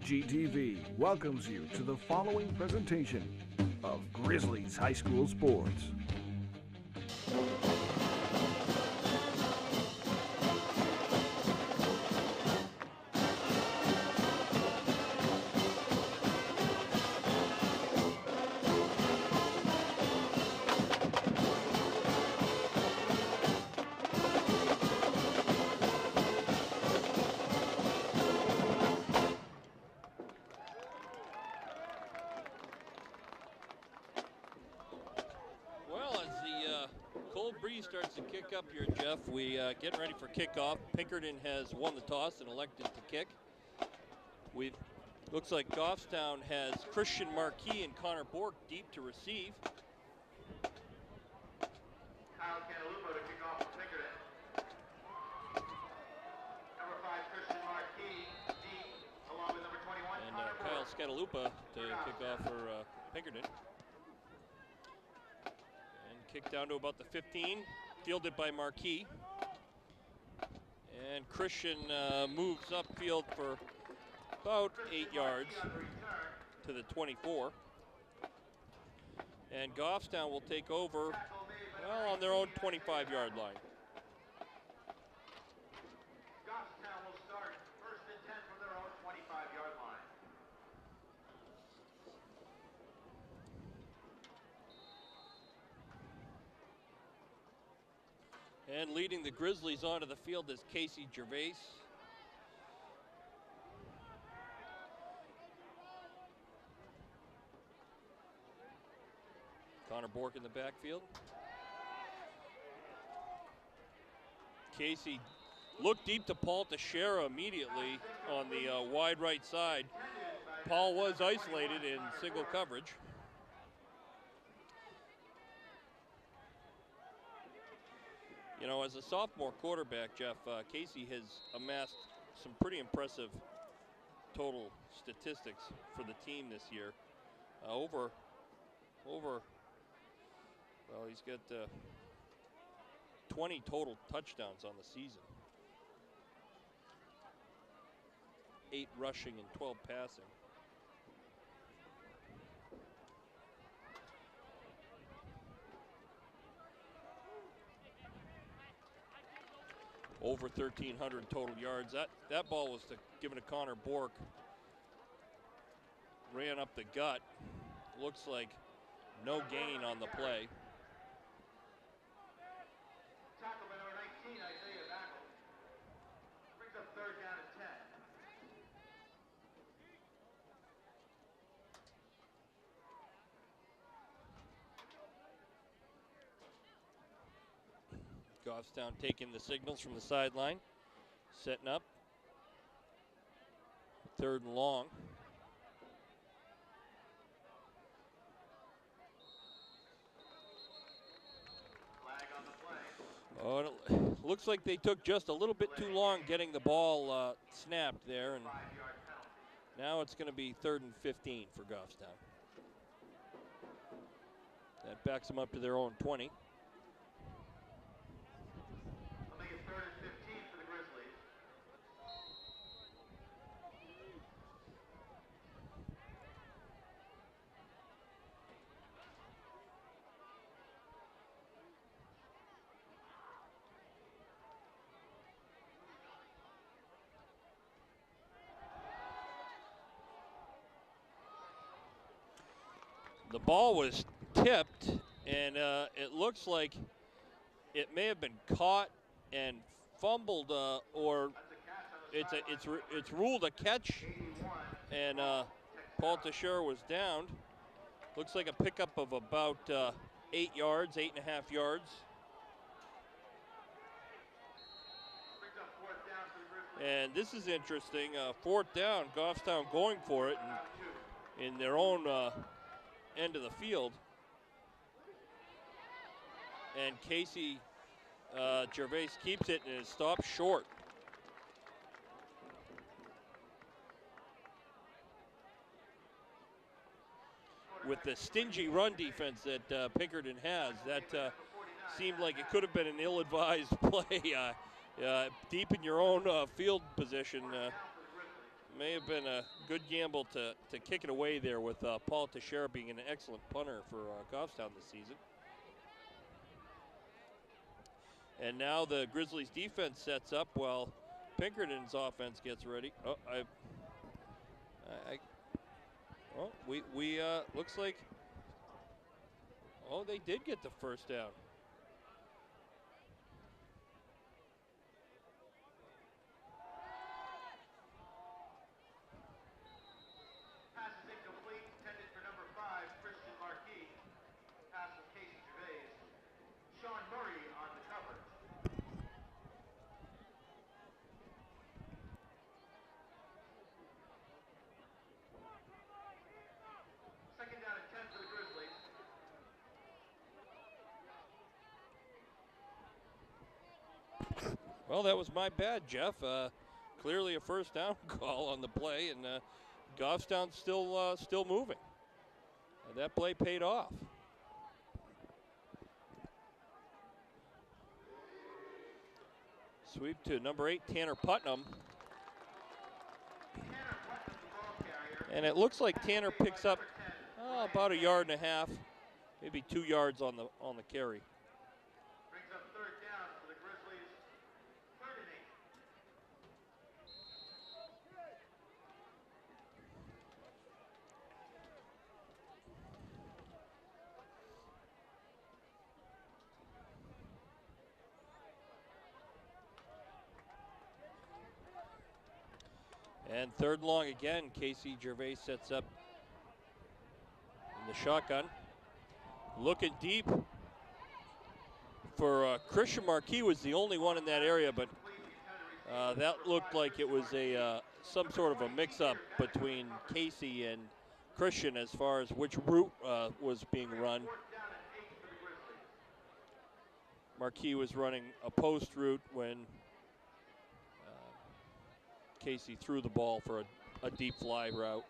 HGTV welcomes you to the following presentation of Grizzlies High School Sports. Cold breeze starts to kick up here, Jeff. We getting ready for kickoff. Pinkerton has won the toss and elected to kick. Looks like Goffstown has Christian Marquis and Connor Bork deep to receive. Kyle Cantalupo to kick off for Pinkerton. Number 5, Christian Marquis, deep, along with number 21, and Connor Kyle Bork. Scatalupa to kick off for Pinkerton. Kick down to about the 15, fielded by Marquis. And Christian moves upfield for about 8 yards to the 24. And Goffstown will take over, well, on their own 25-yard line. Goffstown will start 1st and 10 from their own 25-yard line. And leading the Grizzlies onto the field is Casey Gervais. Connor Bork in the backfield. Casey looked deep to Paul Teixeira immediately on the wide right side. Paul was isolated in single coverage. You know, as a sophomore quarterback, Jeff, Casey has amassed some pretty impressive total statistics for the team this year. Well, he's got 20 total touchdowns on the season. 8 rushing and 12 passing. Over 1,300 total yards. That ball was given to Connor Bork. Ran up the gut. Looks like no gain on the play. Tackle by number 19, Isaiah Backel. Brings up 3rd down and 10. Goffstown taking the signals from the sideline. Setting up. 3rd and long. Flag on the play. Oh, it looks like they took just a little bit too long getting the ball snapped there, and 5-yard penalty. now it's going to be 3rd and 15 for Goffstown. That backs them up to their own 20. They'll make it 3rd and 15 for the Grizzlies. The ball was tipped, and it looks like it may have been caught and fumbled, or it's ruled a catch, 81. and Paul Teixeira was downed. Looks like a pickup of about 8 yards, 8.5 yards. Brings up 4th down for the Grizzlies. And this is interesting. 4th down, Goffstown going for it in their own end of the field. And Casey Gervais keeps it and is stopped short. With the stingy run defense that Pinkerton has, that seemed like it could have been an ill-advised play. Deep in your own field position, may have been a good gamble to kick it away there with Paul Teixeira being an excellent punter for Goffstown this season. And now the Grizzlies defense sets up while Pinkerton's offense gets ready. Oh, we looks like, oh, they did get the first down. Pass is incomplete, intended for number 5, Christian Marquis. Pass from Casey Gervais. Sean Murray on the cover. Second down and 10 for the Grizzlies. Well, that was my bad, Jeff. Clearly a first down call on the play, and Goffstown's still moving. And that play paid off. Sweep to number 8, Tanner Putnam. And it looks like Tanner picks up about a yard and a half, maybe 2 yards on the carry. Brings up third down for the Grizzlies. 3rd and 8. And 3rd and long again. Casey Gervais sets up in the shotgun. Looking deep for Christian Marquis was the only one in that area, but that looked like it was some sort of a mix-up between Casey and Christian as far as which route was being run. Marquis was running a post route when Casey threw the ball for a deep fly route.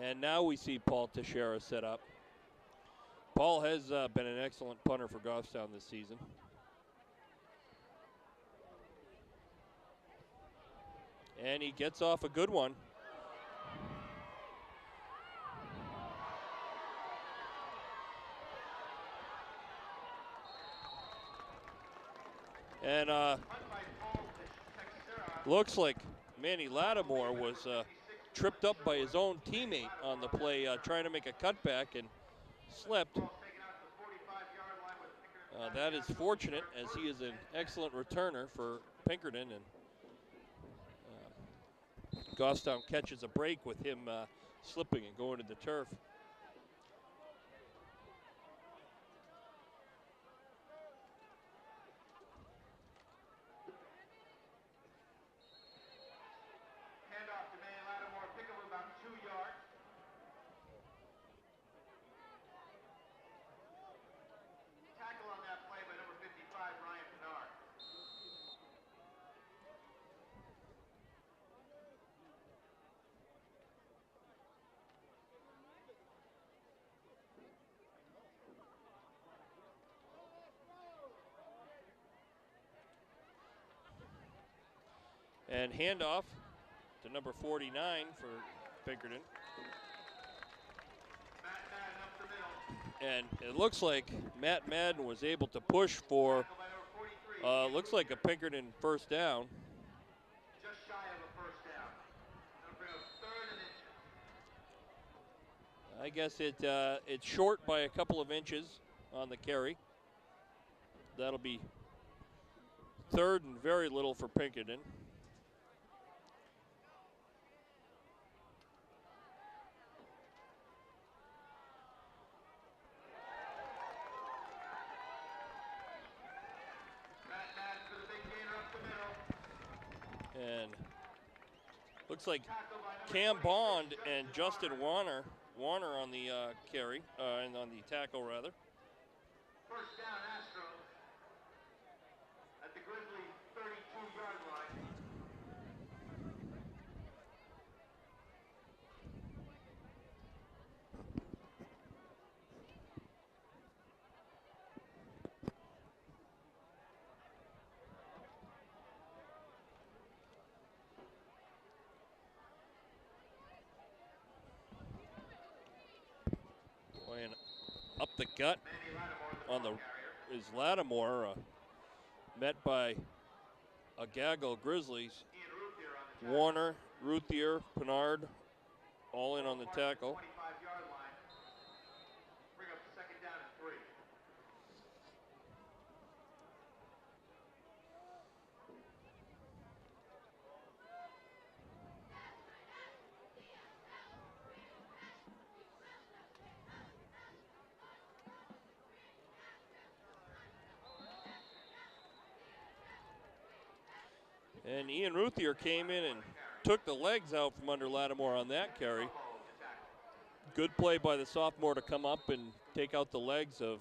And now we see Paul Teixeira set up. Paul has been an excellent punter for Goffstown this season. And he gets off a good one. And looks like Manny Lattimore was tripped up by his own teammate on the play, trying to make a cutback and slipped. That is fortunate, as he is an excellent returner for Pinkerton, and Goffstown catches a break with him slipping and going to the turf. handoff to Manny Lattimore, pick up about 2 yards. Tackle on that play by number 55, Ryan Pinard. And handoff to number 49 for Pinkerton. Matt Madden up the middle. And it looks like Matt Madden was able to push for, Tackle by number 43. looks like a Pinkerton first down. Just shy of a first down. That'll bring up 3rd and inches. I guess it's short by a couple of inches on the carry. That'll be 3rd and very little for Pinkerton. Matt Madden for the big gainer up the middle. And looks like Tackle by number Cam 46, Bond and Justin Justin Warner. Warner on the carry, and on the tackle rather. First down, Astros. At the Grizzly 32-yard line. up the gut on the is Lattimore, met by a gaggle of Grizzlies. Warner, Ruthier, Pinard, all in on the tackle. 25-yard line. Bring up second down and 3. And Ian Ruthier came in and took the legs out from under Lattimore on that carry. Good play by the sophomore to come up and take out the legs of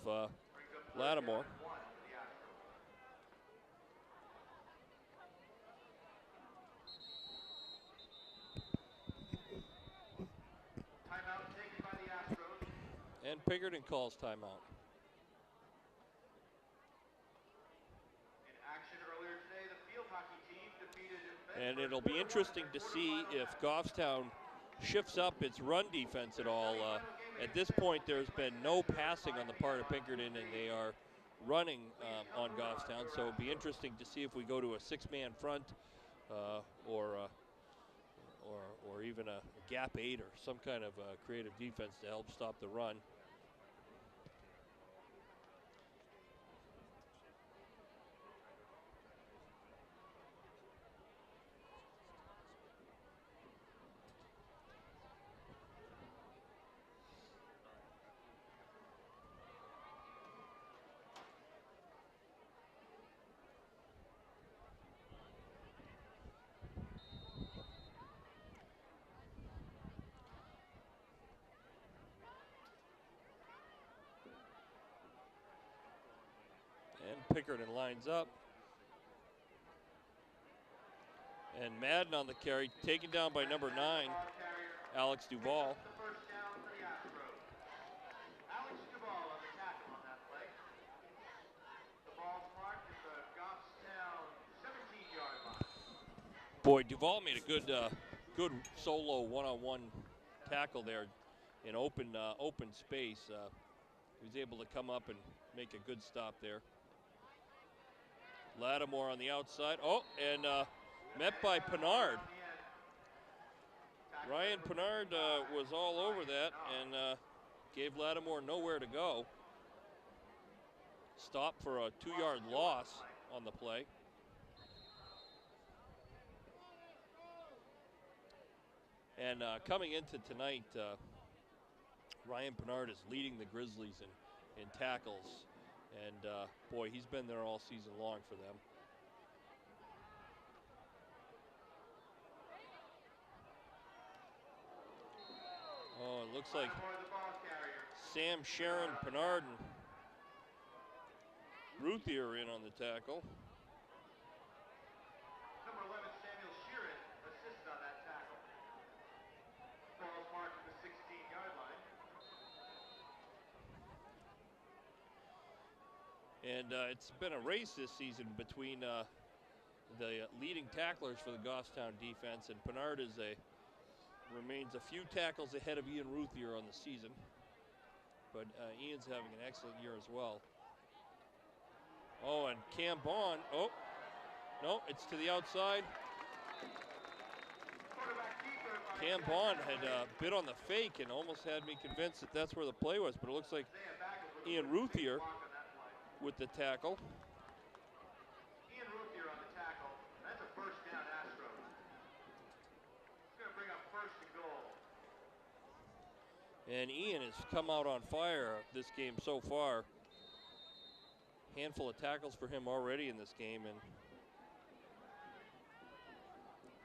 Lattimore. Timeout taken by the Astros. And Pinkerton calls timeout. In action earlier today, the field hockey team defeated And it'll be interesting to see if Goffstown shifts up its run defense at all. At this point, there's been no passing on the part of Pinkerton, and they are running on Goffstown. So it'll be interesting to see if we go to a six-man front or even a gap 8 or some kind of creative defense to help stop the run. Pinkerton lines up. And Madden on the carry, taken down by number 9, Alex Duvall. First down for the Astros. Alex Duvall on the tackle on that play. The ball's marked at the Goffstown 17-yard line. Boy, Duvall made a good solo one-on-one tackle there in open space. He was able to come up and make a good stop there. Lattimore on the outside. Oh, and met by Pinard. Ryan Pinard was all over that and gave Lattimore nowhere to go. Stop for a 2-yard loss on the play. And coming into tonight, Ryan Pinard is leading the Grizzlies in tackles. And boy, he's been there all season long for them. Oh, it looks like Sam, Sharon, Pinard, and Ruthier in on the tackle. Number 11, Samuel Sheeran, assisted on that tackle. Ball's marked at the 16-yard line. And it's been a race this season between the leading tacklers for the Goffstown defense, and Pinard remains a few tackles ahead of Ian Ruthier on the season. But Ian's having an excellent year as well. Oh, and Cam Bond. Oh, no, it's to the outside. Cam Bond had bit on the fake and almost had me convinced that that's where the play was, but it looks like Ian Ruthier with the tackle. Ian Ruthier on the tackle. That's a first down, Astros. It's going to bring up first and goal. And Ian has come out on fire this game so far. Handful of tackles for him already in this game, and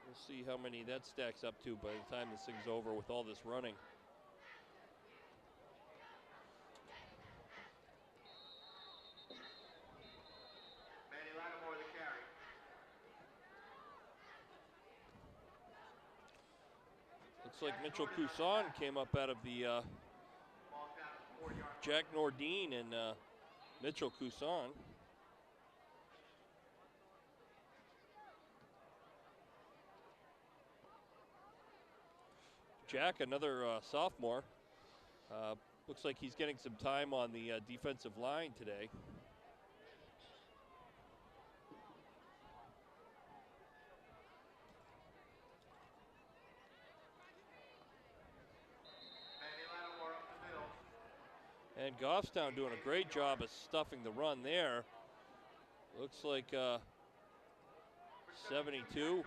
we'll see how many that stacks up to by the time this thing's over with all this running. Lattimore the carry. Looks like Mitchell Couson came up out of the Ball's down to 4 yards. Jack Nordine and Mitchell Couson. Jack, another sophomore, Looks like he's getting some time on the defensive line today. And Goffstown doing a great job of stuffing the run there. Looks like 72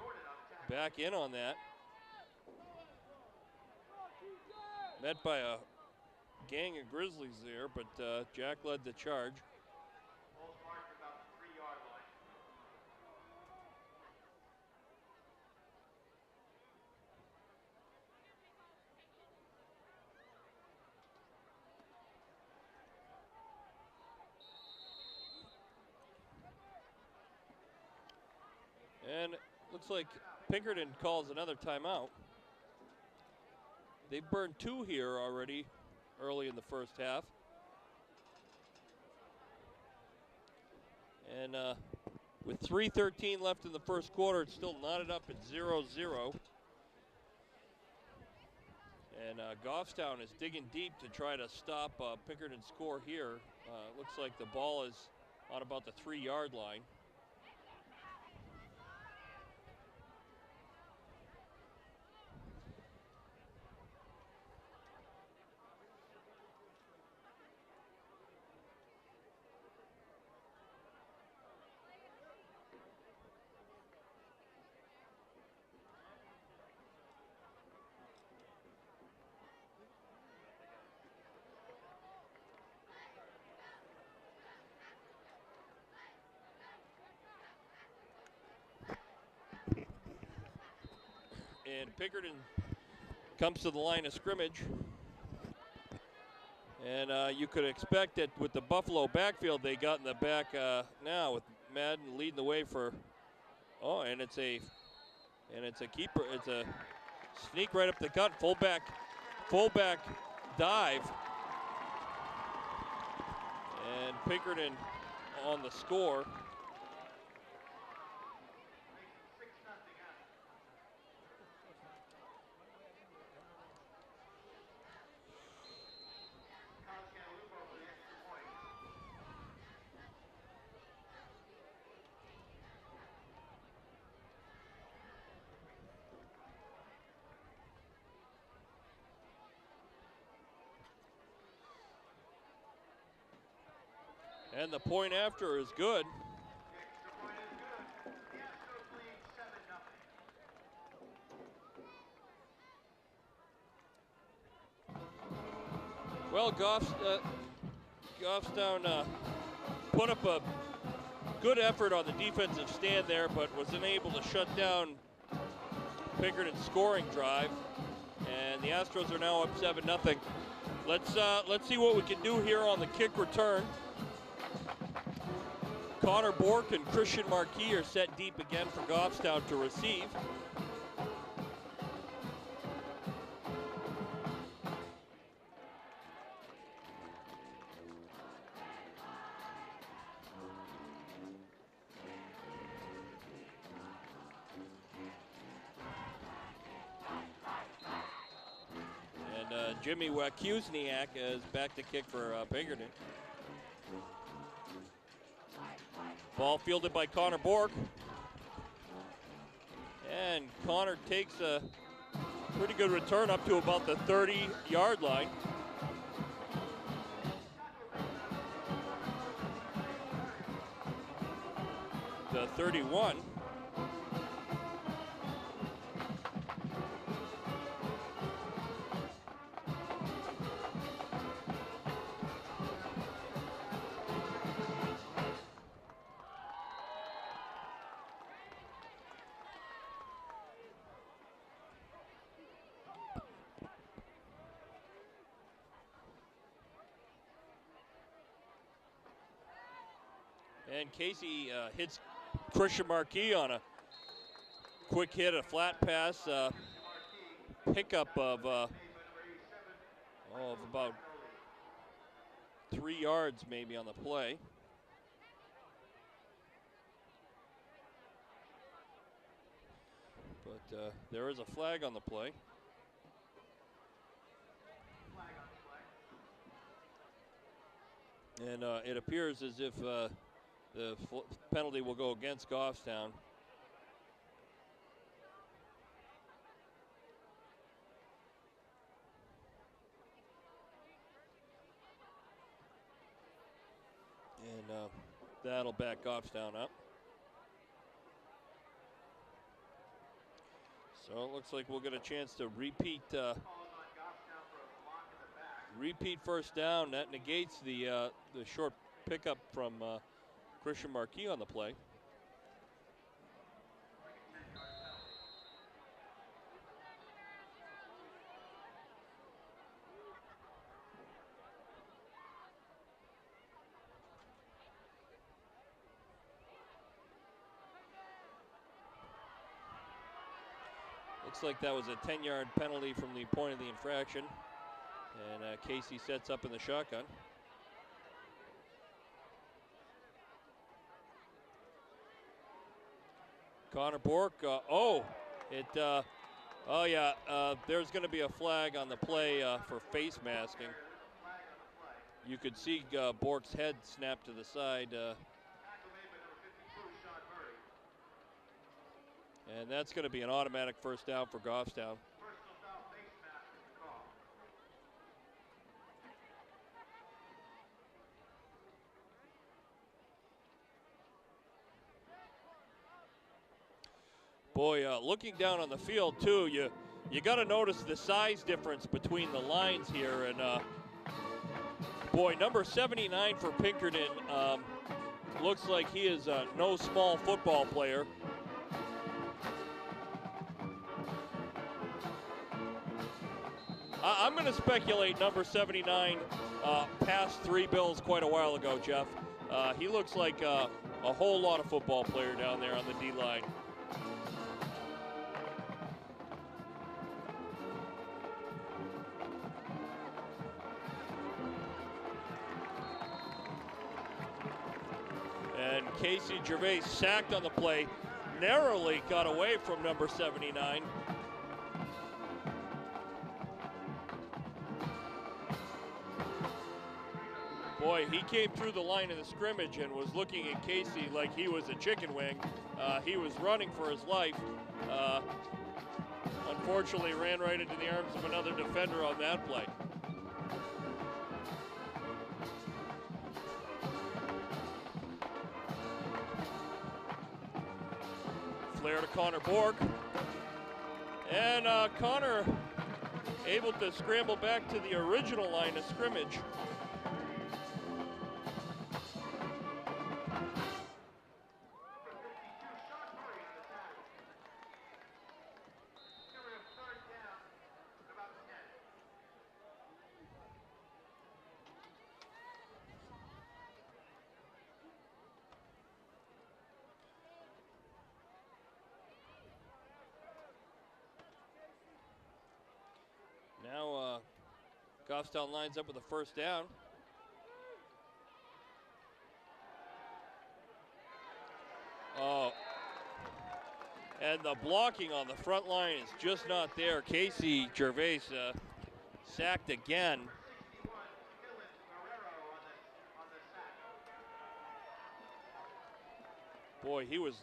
back in on that. Met by a gang of Grizzlies there, but Jack led the charge. And looks like Pinkerton calls another timeout. They've burned 2 here already early in the first half. And with 3:13 left in the first quarter, it's still knotted up at 0-0. And Goffstown is digging deep to try to stop Pinkerton's score here. Looks like the ball is on about the 3-yard line. And Pinkerton comes to the line of scrimmage. And you could expect that with the Buffalo backfield they got in the back now, with Madden leading the way for, and it's a keeper. It's a sneak right up the gut, fullback dive. And Pinkerton on the score. And the point after is good. Well, Goffstown put up a good effort on the defensive stand there, but was unable to shut down Pinkerton's scoring drive. And the Astros are now up 7-0. Let's see what we can do here on the kick return. Connor Bork and Christian Marquis are set deep again for Goffstown to receive. And Jimmy Wakuzniak is back to kick for Pinkerton. Ball fielded by Connor Bork. And Connor takes a pretty good return up to about the 30-yard line. The 31. And Casey hits Christian Marquis on a quick hit, a flat pass, pickup of about 3 yards maybe on the play. But there is a flag on the play. And it appears as if the penalty will go against Goffstown. And that'll back Goffstown up. So it looks like we'll get a chance to repeat first down. That negates the short pickup from Christian Marquis on the play. Looks like that was a 10-yard penalty from the point of the infraction. And Casey sets up in the shotgun. Connor Bork, there's going to be a flag on the play for face masking. You could see Bork's head snap to the side. And that's going to be an automatic first down for Goffstown. Boy, looking down on the field too, you got to notice the size difference between the lines here. And boy, number 79 for Pinkerton looks like he is no small football player. I'm going to speculate number 79 passed 3 bills quite a while ago, Jeff. He looks like a whole lot of football player down there on the D-line. And Casey Gervais sacked on the play, narrowly got away from number 79. Boy, he came through the line of the scrimmage and was looking at Casey like he was a chicken wing. He was running for his life. Unfortunately, ran right into the arms of another defender on that play. Flare to Connor Bork. And Connor able to scramble back to the original line of scrimmage. Now Goffstown lines up with a first down. Oh, and the blocking on the front line is just not there. Casey Gervais sacked again. Boy, he was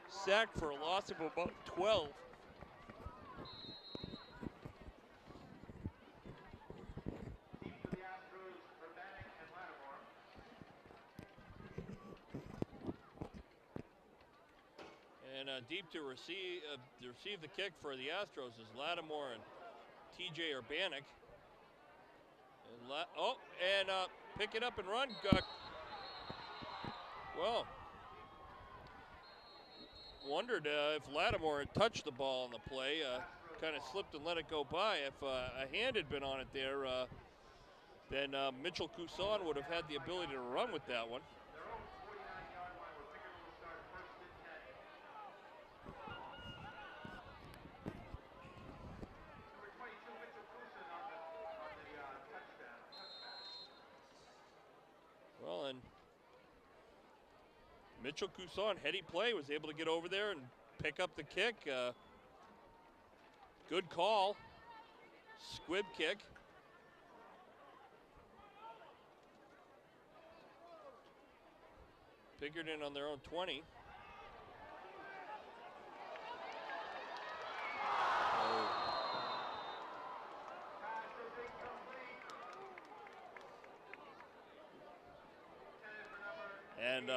sacked for a loss of about 12. And deep to receive the kick for the Astros is Lattimore and TJ Urbanek. And pick it up and run. Well, wondered if Lattimore had touched the ball on the play. Kind of slipped and let it go by. If a hand had been on it there, then Mitchell Couson would have had the ability to run with that one. Well, and Mitchell Couson, heady play, was able to get over there and pick up the kick. Good call. Squib kick. Pinkerton on their own 20. And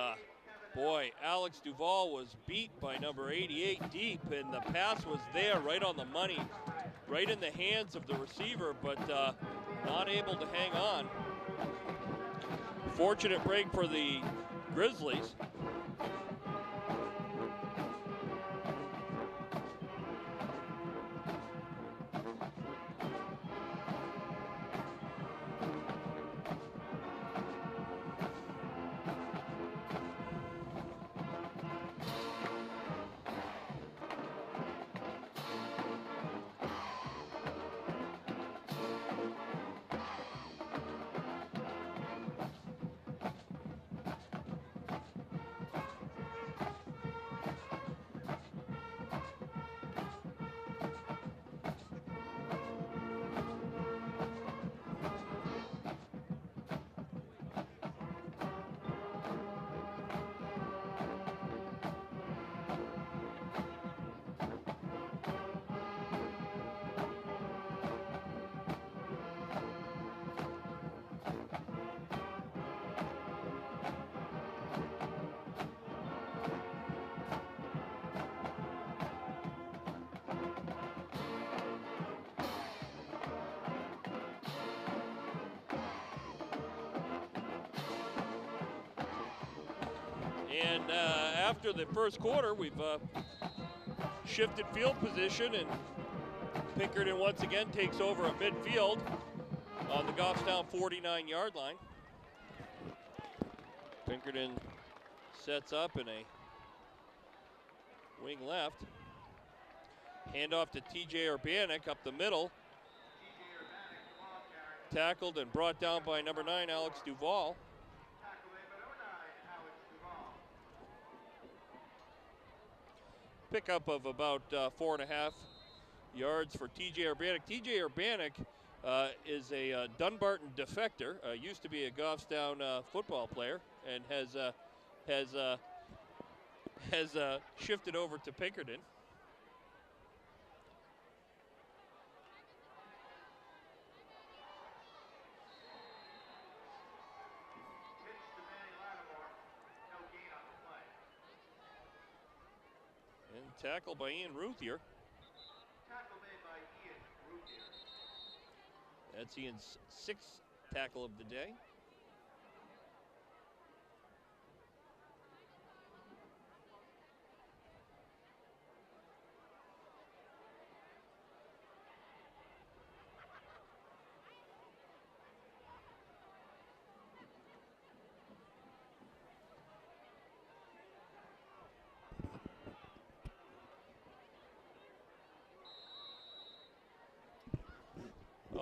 boy, Alex Duvall was beat by number 88 deep, and the pass was there right on the money, right in the hands of the receiver, but not able to hang on. Fortunate break for the Grizzlies. And after the first quarter, we've shifted field position, and Pinkerton once again takes over at midfield on the Goffstown 49-yard line. Pinkerton sets up in a wing left. Handoff to TJ Urbanek up the middle. Tackled and brought down by number 9, Alex Duvall. Pickup of about 4.5 yards for TJ Urbanek. TJ Urbanek is a Dunbarton defector, used to be a Goffstown football player, and has shifted over to Pinkerton. Tackle by Ian Ruthier. Tackle made by Ian Ruthier. That's Ian's 6th tackle of the day.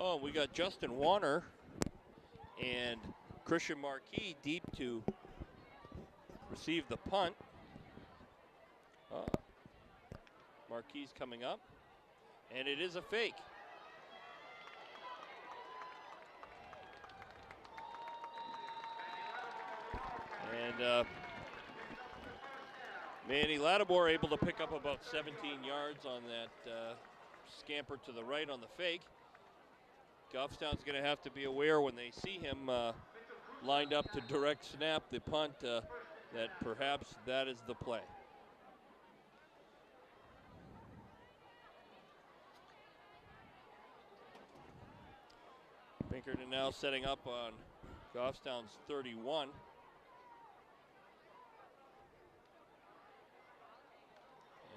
Oh, we got Justin Warner and Christian Marquis deep to receive the punt. Marquis coming up, and it is a fake. And Manny Lattimore able to pick up about 17 yards on that scamper to the right on the fake. Goffstown's going to have to be aware when they see him lined up to direct snap the punt that perhaps that is the play. Pinkerton now setting up on Goffstown's 31.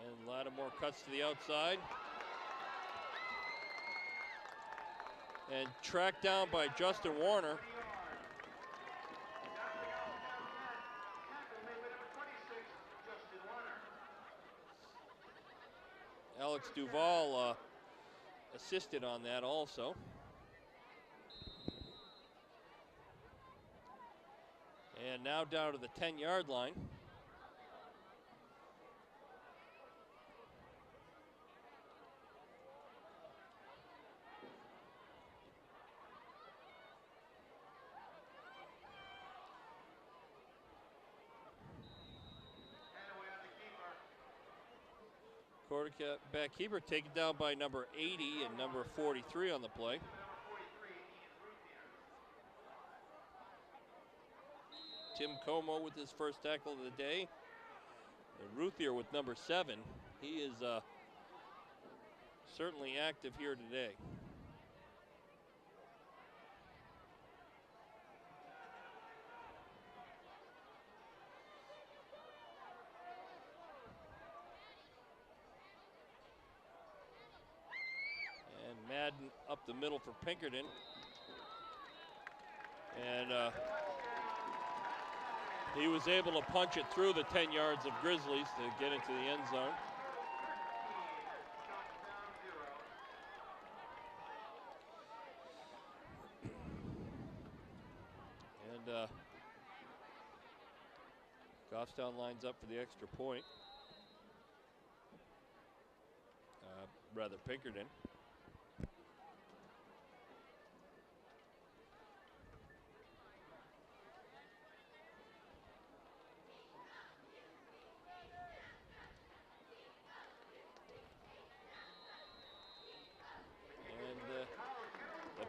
And Lattimore cuts to the outside. And tracked down by Justin Warner. Alex Duvall assisted on that also. And now down to the 10-yard line. Quarterback keeper taken down by number 80 and number 43 on the play. Tim Como with his first tackle of the day. And Ruthier with number 7. He is certainly active here today. And Madden up the middle for Pinkerton. And he was able to punch it through the 10 yards of Grizzlies to get into the end zone. And Goffstown lines up for the extra point. Rather, Pinkerton.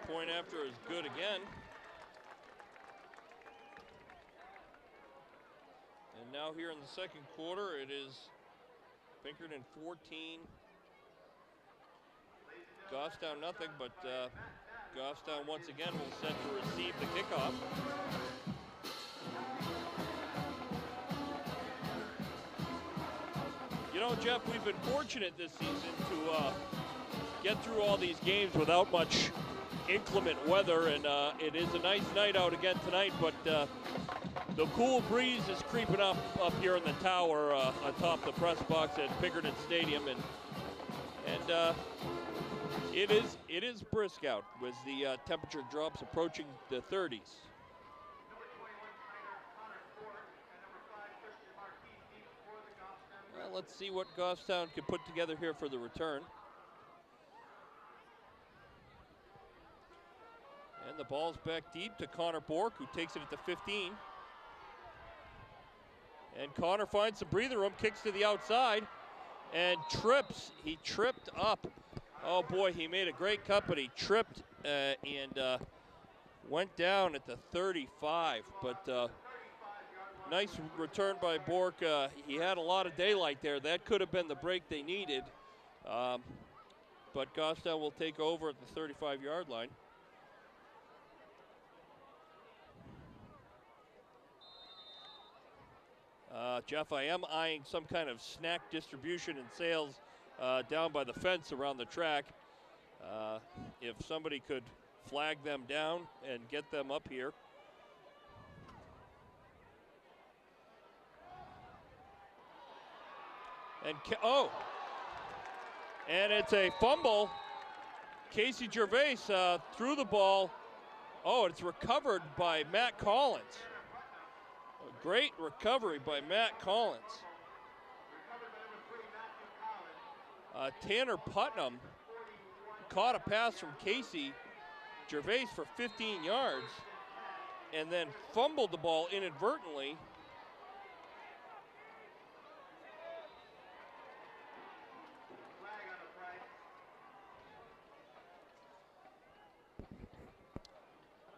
Point after is good again. And now here in the second quarter, it is Pinkerton 14. Goffstown nothing, but Goffstown once again will set to receive the kickoff. You know, Jeff, we've been fortunate this season to get through all these games without much inclement weather, and it is a nice night out again tonight, but the cool breeze is creeping up here in the tower atop the press box at Pinkerton Stadium, and it is brisk out as the temperature drops approaching the 30s. Well, let's see what Goffstown can put together here for the return. And the ball's back deep to Connor Bork, who takes it at the 15. And Connor finds some breathing room, kicks to the outside, and trips. He tripped up. Oh boy, he made a great cut, but he tripped and went down at the 35. But nice return by Bork. He had a lot of daylight there. That could have been the break they needed. But Goffstown will take over at the 35-yard line. Jeff, I am eyeing some kind of snack distribution and sales down by the fence around the track. If somebody could flag them down and get them up here. And and it's a fumble. Casey Gervais threw the ball. Oh, it's recovered by Matt Collins. A great recovery by Matt Collins. Tanner Putnam caught a pass from Casey Gervais for 15 yards and then fumbled the ball inadvertently.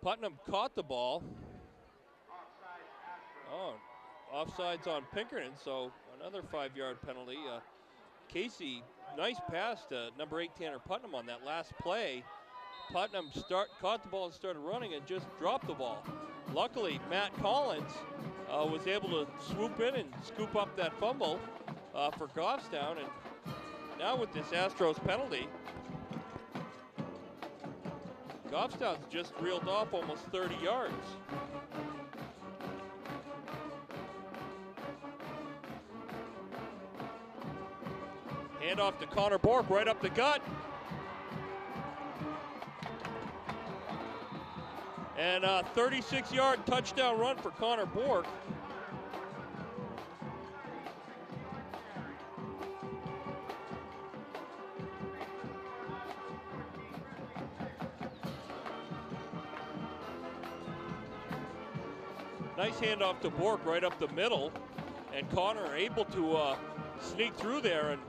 Putnam caught the ball. Oh, offsides on Pinkerton, so another 5-yard penalty. Casey, nice pass to number 8 Tanner Putnam on that last play. Putnam caught the ball and started running and just dropped the ball. Luckily, Matt Collins was able to swoop in and scoop up that fumble for Goffstown. And now with this Astros penalty, Goffstown's just reeled off almost 30 yards. Hand off to Connor Bork, right up the gut. And a 36-yard touchdown run for Connor Bork. Nice handoff to Bork right up the middle. And Connor able to sneak through there and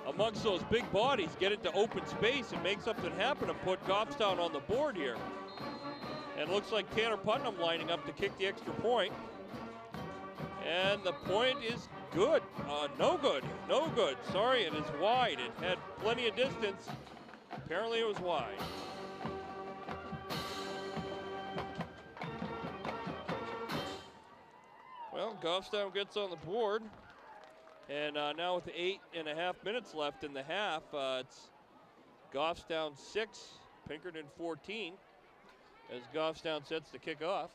amongst those big bodies, get into open space and make something happen and put Goffstown on the board here. And looks like Tanner Putnam lining up to kick the extra point. And the point is good. No good. No good. Sorry, it is wide. It had plenty of distance. Apparently it was wide. Well, Goffstown gets on the board. And now with 8.5 minutes left in the half, it's Goffstown 6, Pinkerton 14, as Goffstown sets to kick off.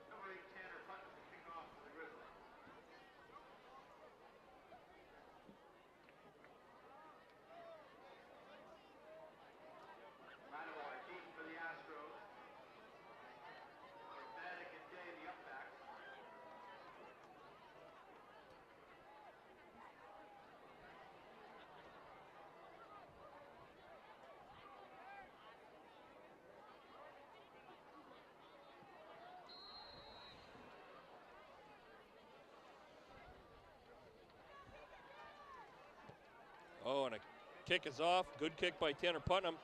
Number 8, Tanner Putnam to kick off for the Grizzlies. Lattimore deep for the Astros. Vanek and Day, the up back. Oh, and a kick is off. Good kick by Tanner Putnam.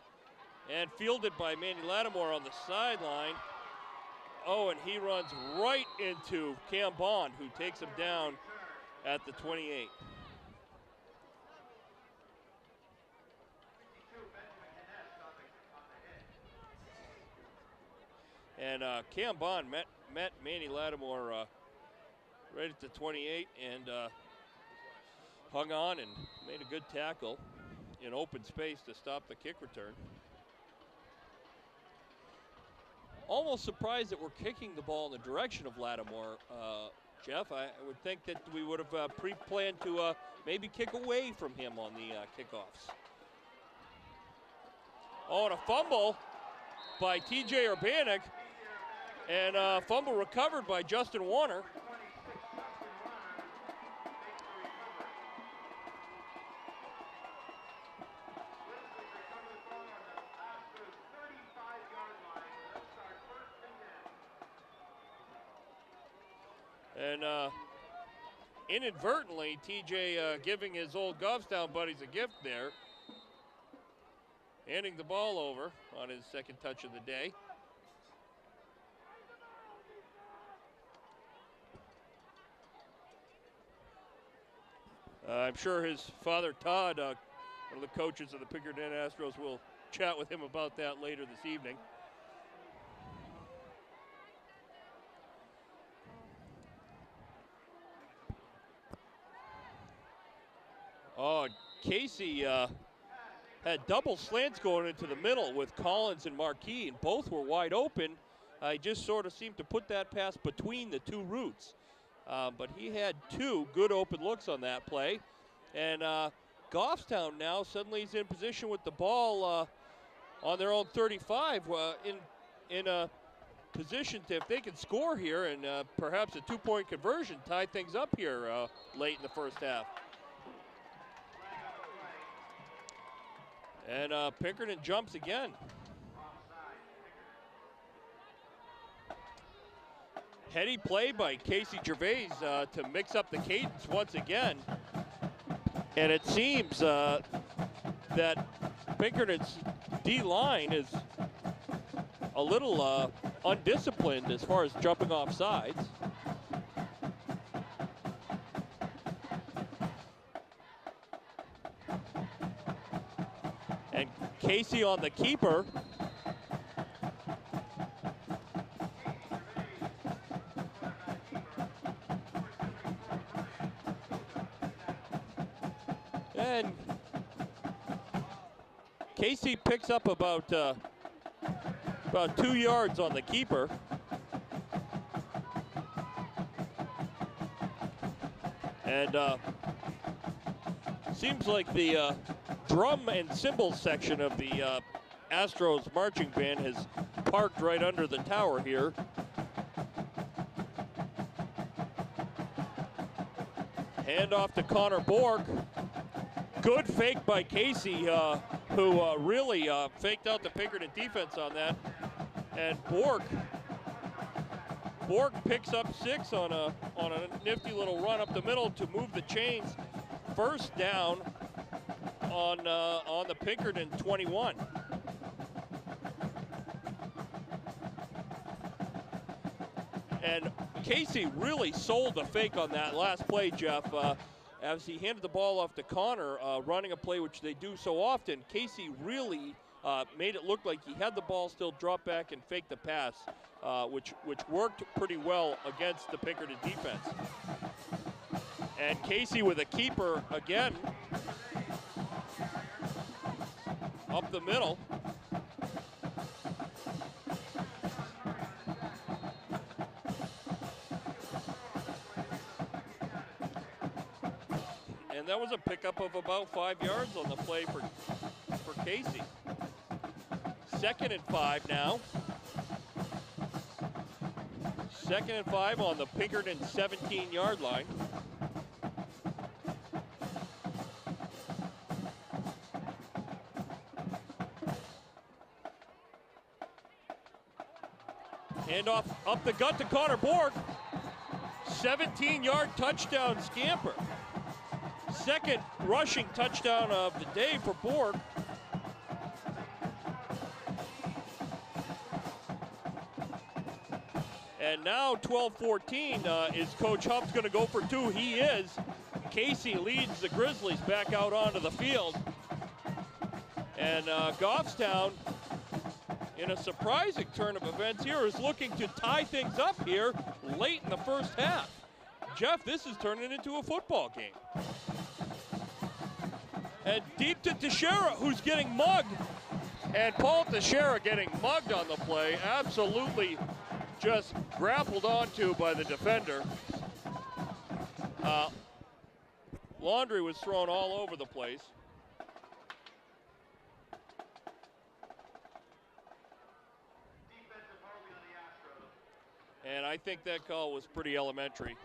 And fielded by Manny Lattimore on the sideline. Oh, and he runs right into Cam Bond, who takes him down at the 28. And Cam Bond met Manny Lattimore right at the 28 and hung on and made a good tackle in open space to stop the kick return. Almost surprised that we're kicking the ball in the direction of Lattimore, Jeff. I would think that we would have pre-planned to maybe kick away from him on the kickoffs. Oh, and a fumble by TJ Urbanek, and fumble recovered by Justin Warner. And inadvertently, TJ giving his old Goffstown buddies a gift there. Handing the ball over on his second touch of the day. I'm sure his father, Todd, one of the coaches of the Pinkerton Astros, will chat with him about that later this evening. Oh, Casey had double slants going into the middle with Collins and Marquis, and both were wide open. He just sort of seemed to put that pass between the two routes. But he had two good open looks on that play. And Goffstown now suddenly is in position with the ball on their own 35 in a position to, if they can score here and perhaps a two-point conversion, tie things up here late in the first half. And Pinkerton jumps again. Heady play by Casey Gervais to mix up the cadence once again. And it seems that Pinkerton's D-line is a little undisciplined as far as jumping off sides. And Casey on the keeper. And Casey picks up about 2 yards on the keeper. And seems like the drum and cymbals section of the Astros marching band has parked right under the tower here. Hand off to Connor Bork. Good fake by Casey, who really faked out the Pinkerton defense on that. And Bork picks up 6 on a nifty little run up the middle to move the chains first down on the Pinkerton 21. And Casey really sold the fake on that last play, Jeff. As he handed the ball off to Connor, running a play which they do so often, Casey really made it look like he had the ball still, drop back and fake the pass, which worked pretty well against the Pinkerton defense. And Casey with a keeper again, up the middle. And that was a pickup of about 5 yards on the play for Casey. 2nd and 5 now. 2nd and 5 on the Pinkerton 17-yard line. Handoff up the gut to Connor Borg. 17-yard touchdown scamper. 2nd rushing touchdown of the day for Borg. And now 12-14, is Coach Huff's going to go for 2? He is. Casey leads the Grizzlies back out onto the field. And Goffstown, in a surprising turn of events here, is looking to tie things up here late in the first half. Jeff, this is turning into a football game. And deep to Teixeira, who's getting mugged. And Paul Teixeira getting mugged on the play. Absolutely just grappled onto by the defender. Laundry was thrown all over the place. And I think that call was pretty elementary.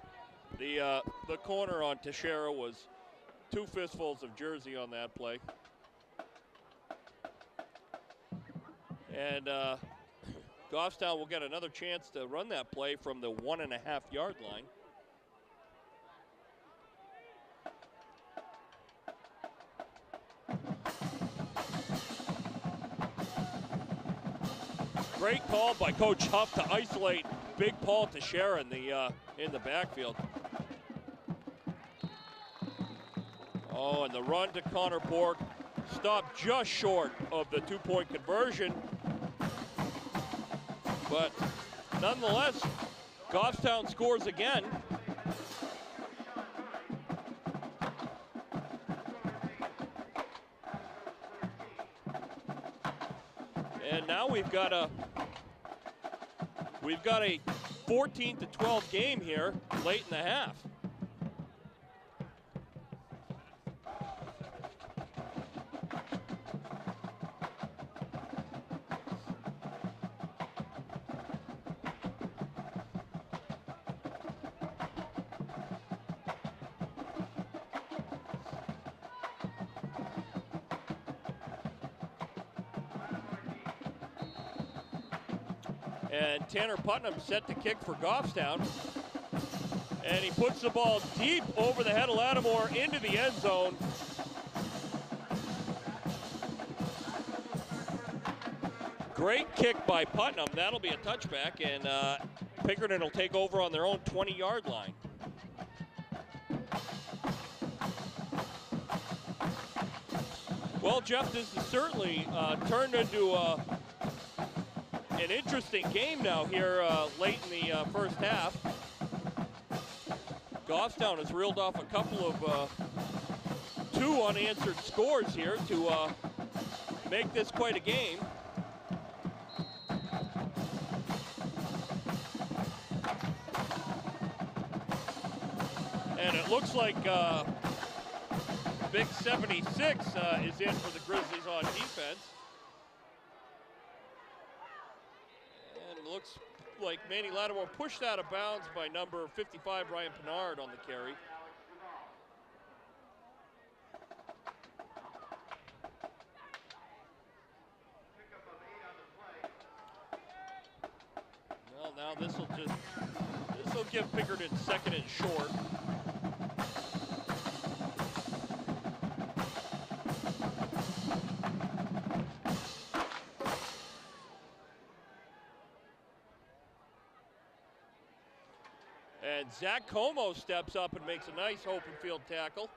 The corner on Teixeira was 2 fistfuls of jersey on that play. And Goffstown will get another chance to run that play from the 1.5-yard line. Great call by Coach Huff to isolate big Paul Teixeira in the backfield. Oh, and the run to Connor Borg stopped just short of the 2-point conversion. But nonetheless, Goffstown scores again. And now we've got a 14-12 game here late in the half. And Tanner Putnam set to kick for Goffstown. And he puts the ball deep over the head of Lattimore into the end zone. Great kick by Putnam. That'll be a touchback, and Pinkerton will take over on their own 20-yard line. Well, Jeff, this has certainly turned into an interesting game now here late in the first half. Goffstown has reeled off a couple of 2 unanswered scores here to make this quite a game. And it looks like Big 76 is in for the Grizzlies on defense. Looks like Manny Lattimore pushed out of bounds by number 55, Ryan Pinard, on the carry. Well, now this will give Pinkerton 2nd and short. Zach Como steps up and makes a nice open field tackle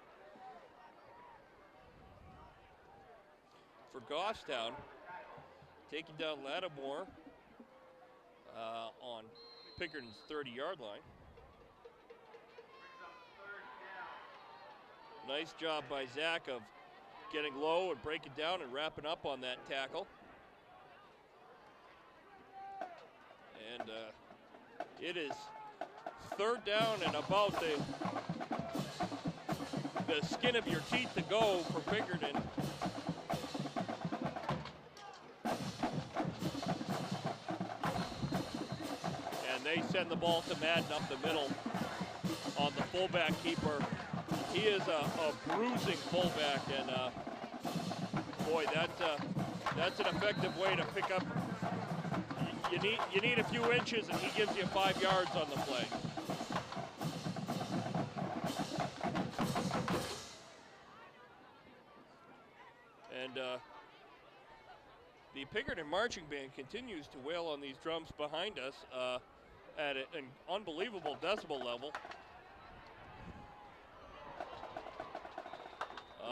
for Goffstown, taking down Lattimore on Pinkerton's 30-yard line. Nice job by Zach of getting low and breaking down and wrapping up on that tackle. And it is third down and about the skin of your teeth to go for Pinkerton. And they send the ball to Madden up the middle on the fullback keeper. He is a bruising fullback, and boy, that's an effective way to pick up. You need a few inches, and he gives you 5 yards on the play. And the Pinkerton marching band continues to wail on these drums behind us at an unbelievable decibel level.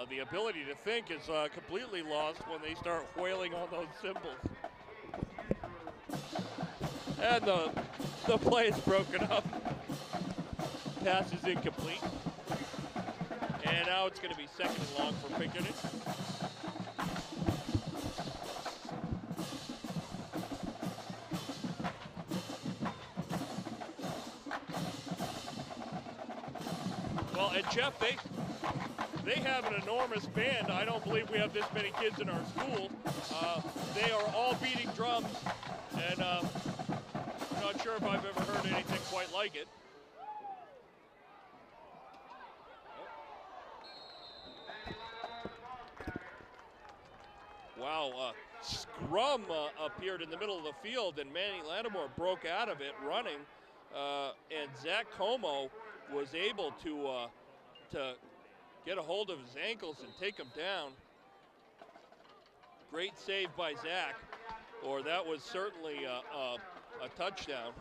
The ability to think is completely lost when they start wailing on those cymbals. And the play is broken up. Pass is incomplete. And now it's going to be second and long for Pinkerton. Well, and Jeff, they have an enormous band. I don't believe we have this many kids in our school. They are all beating drums, and I'm not sure if I've ever heard anything quite like it. Wow, scrum appeared in the middle of the field, and Manny Lattimore broke out of it running, and Zach Como was able to get a hold of his ankles and take him down. Great save by Zach, or that was certainly a touchdown.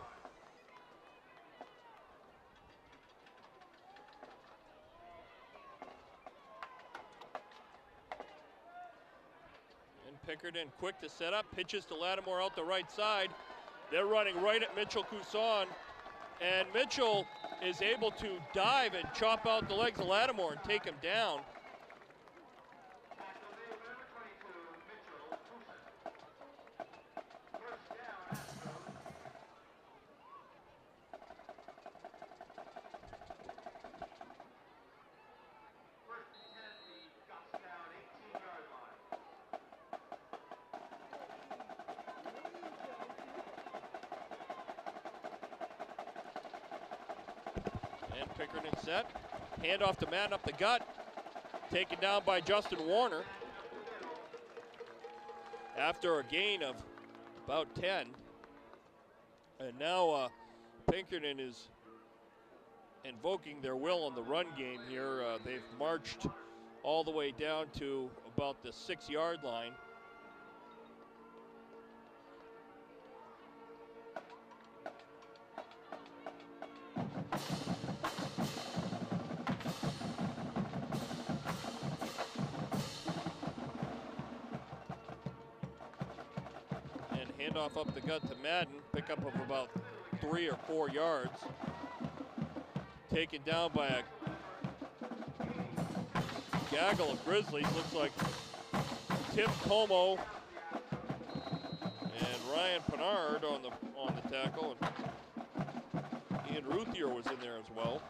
And Pinkerton quick to set up, pitches to Lattimore out the right side. They're running right at Mitchell Couson, and Mitchell is able to dive and chop out the legs of Lattimore and take him down. And Pinkerton set. Handoff to Madden up the gut. Taken down by Justin Warner. After a gain of about 10. And now Pinkerton is invoking their will on the run game here. They've marched all the way down to about the 6-yard line. Handoff up the gut to Madden, pickup of about 3 or 4 yards. Taken down by a gaggle of Grizzlies. Looks like Tim Como and Ryan Pinard on the tackle, and Ian Ruthier was in there as well.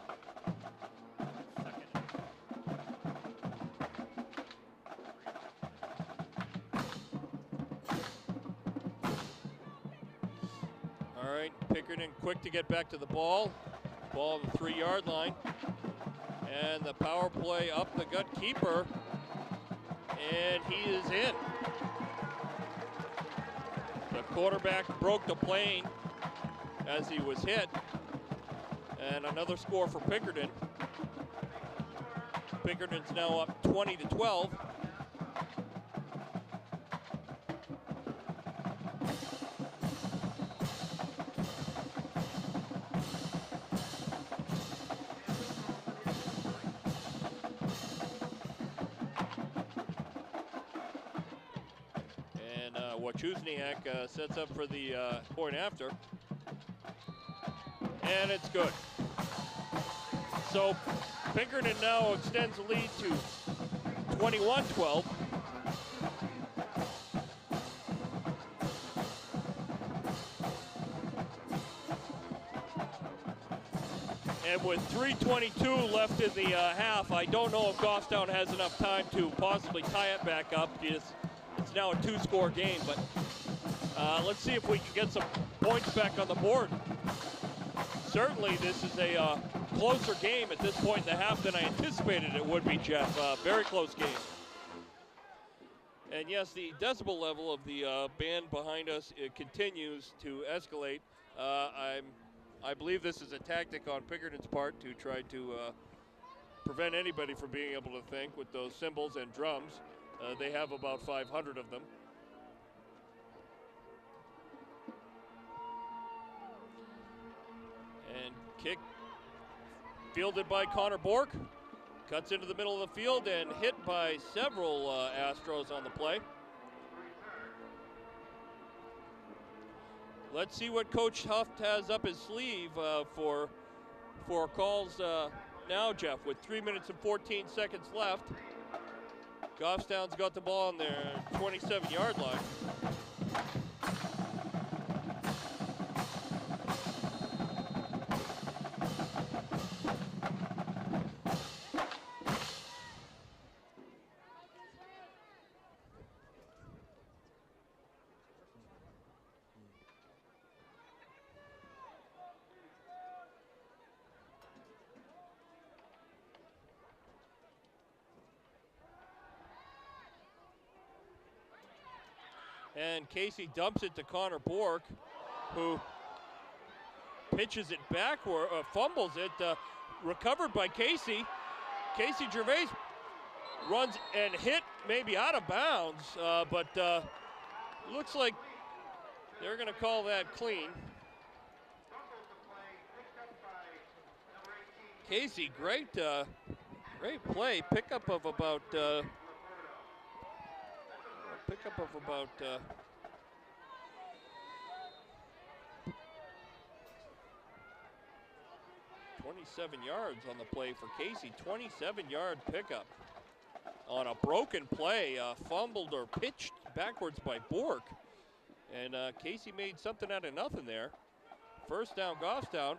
Pinkerton quick to get back to the ball. Ball on the 3-yard line. And the power play up the gut keeper. And he is in. The quarterback broke the plane as he was hit. And another score for Pinkerton. Pinkerton's now up 20-12. Wachusniak sets up for the point after. And it's good. So Pinkerton now extends the lead to 21-12. And with 3:22 left in the half, I don't know if Goffstown has enough time to possibly tie it back up. It's now a 2-score game, but let's see if we can get some points back on the board. Certainly, this is a closer game at this point in the half than I anticipated it would be, Jeff. Very close game. And yes, the decibel level of the band behind us, it continues to escalate. I believe this is a tactic on Pinkerton's part to try to prevent anybody from being able to think with those cymbals and drums. They have about 500 of them. And kick fielded by Connor Bork. Cuts into the middle of the field and hit by several Astros on the play. Let's see what Coach Huft has up his sleeve for calls now, Jeff, with 3 minutes and 14 seconds left. Goffstown's got the ball on their 27-yard line. And Casey dumps it to Connor Bork, who pitches it backward, fumbles it, recovered by Casey. Casey Gervais runs and hit maybe out of bounds, but looks like they're going to call that clean. Casey, great play. Pickup of about 27 yards on the play for Casey. 27-yard pickup on a broken play, fumbled or pitched backwards by Bork. And Casey made something out of nothing there. First down, Goffstown.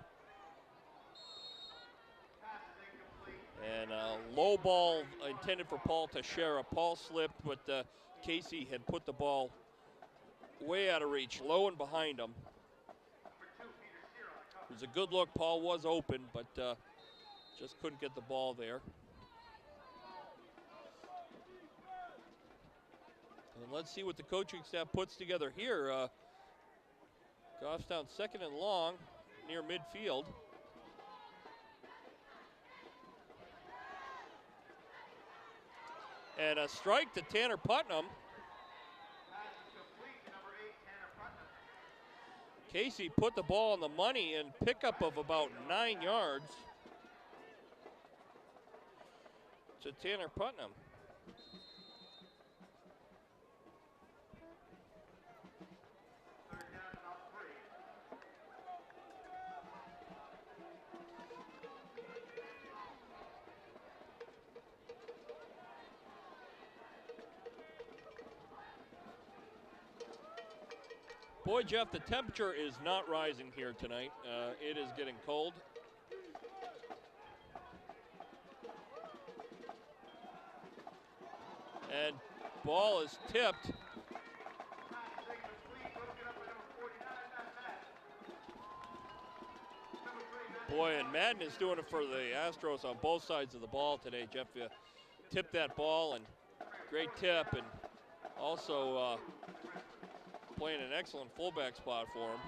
And a low ball intended for Paul Teixeira. Paul slipped, but Casey had put the ball way out of reach, low and behind him. It was a good look. Paul was open, but just couldn't get the ball there. And let's see what the coaching staff puts together here. Goffstown second and long near midfield. And a strike to Tanner Putnam. Casey put the ball on the money and pickup of about 9 yards to Tanner Putnam. Boy, Jeff, the temperature is not rising here tonight. It is getting cold. And ball is tipped. Boy, and Madden is doing it for the Astros on both sides of the ball today. Jeff tipped that ball, and great tip, and also playing an excellent fullback spot for him.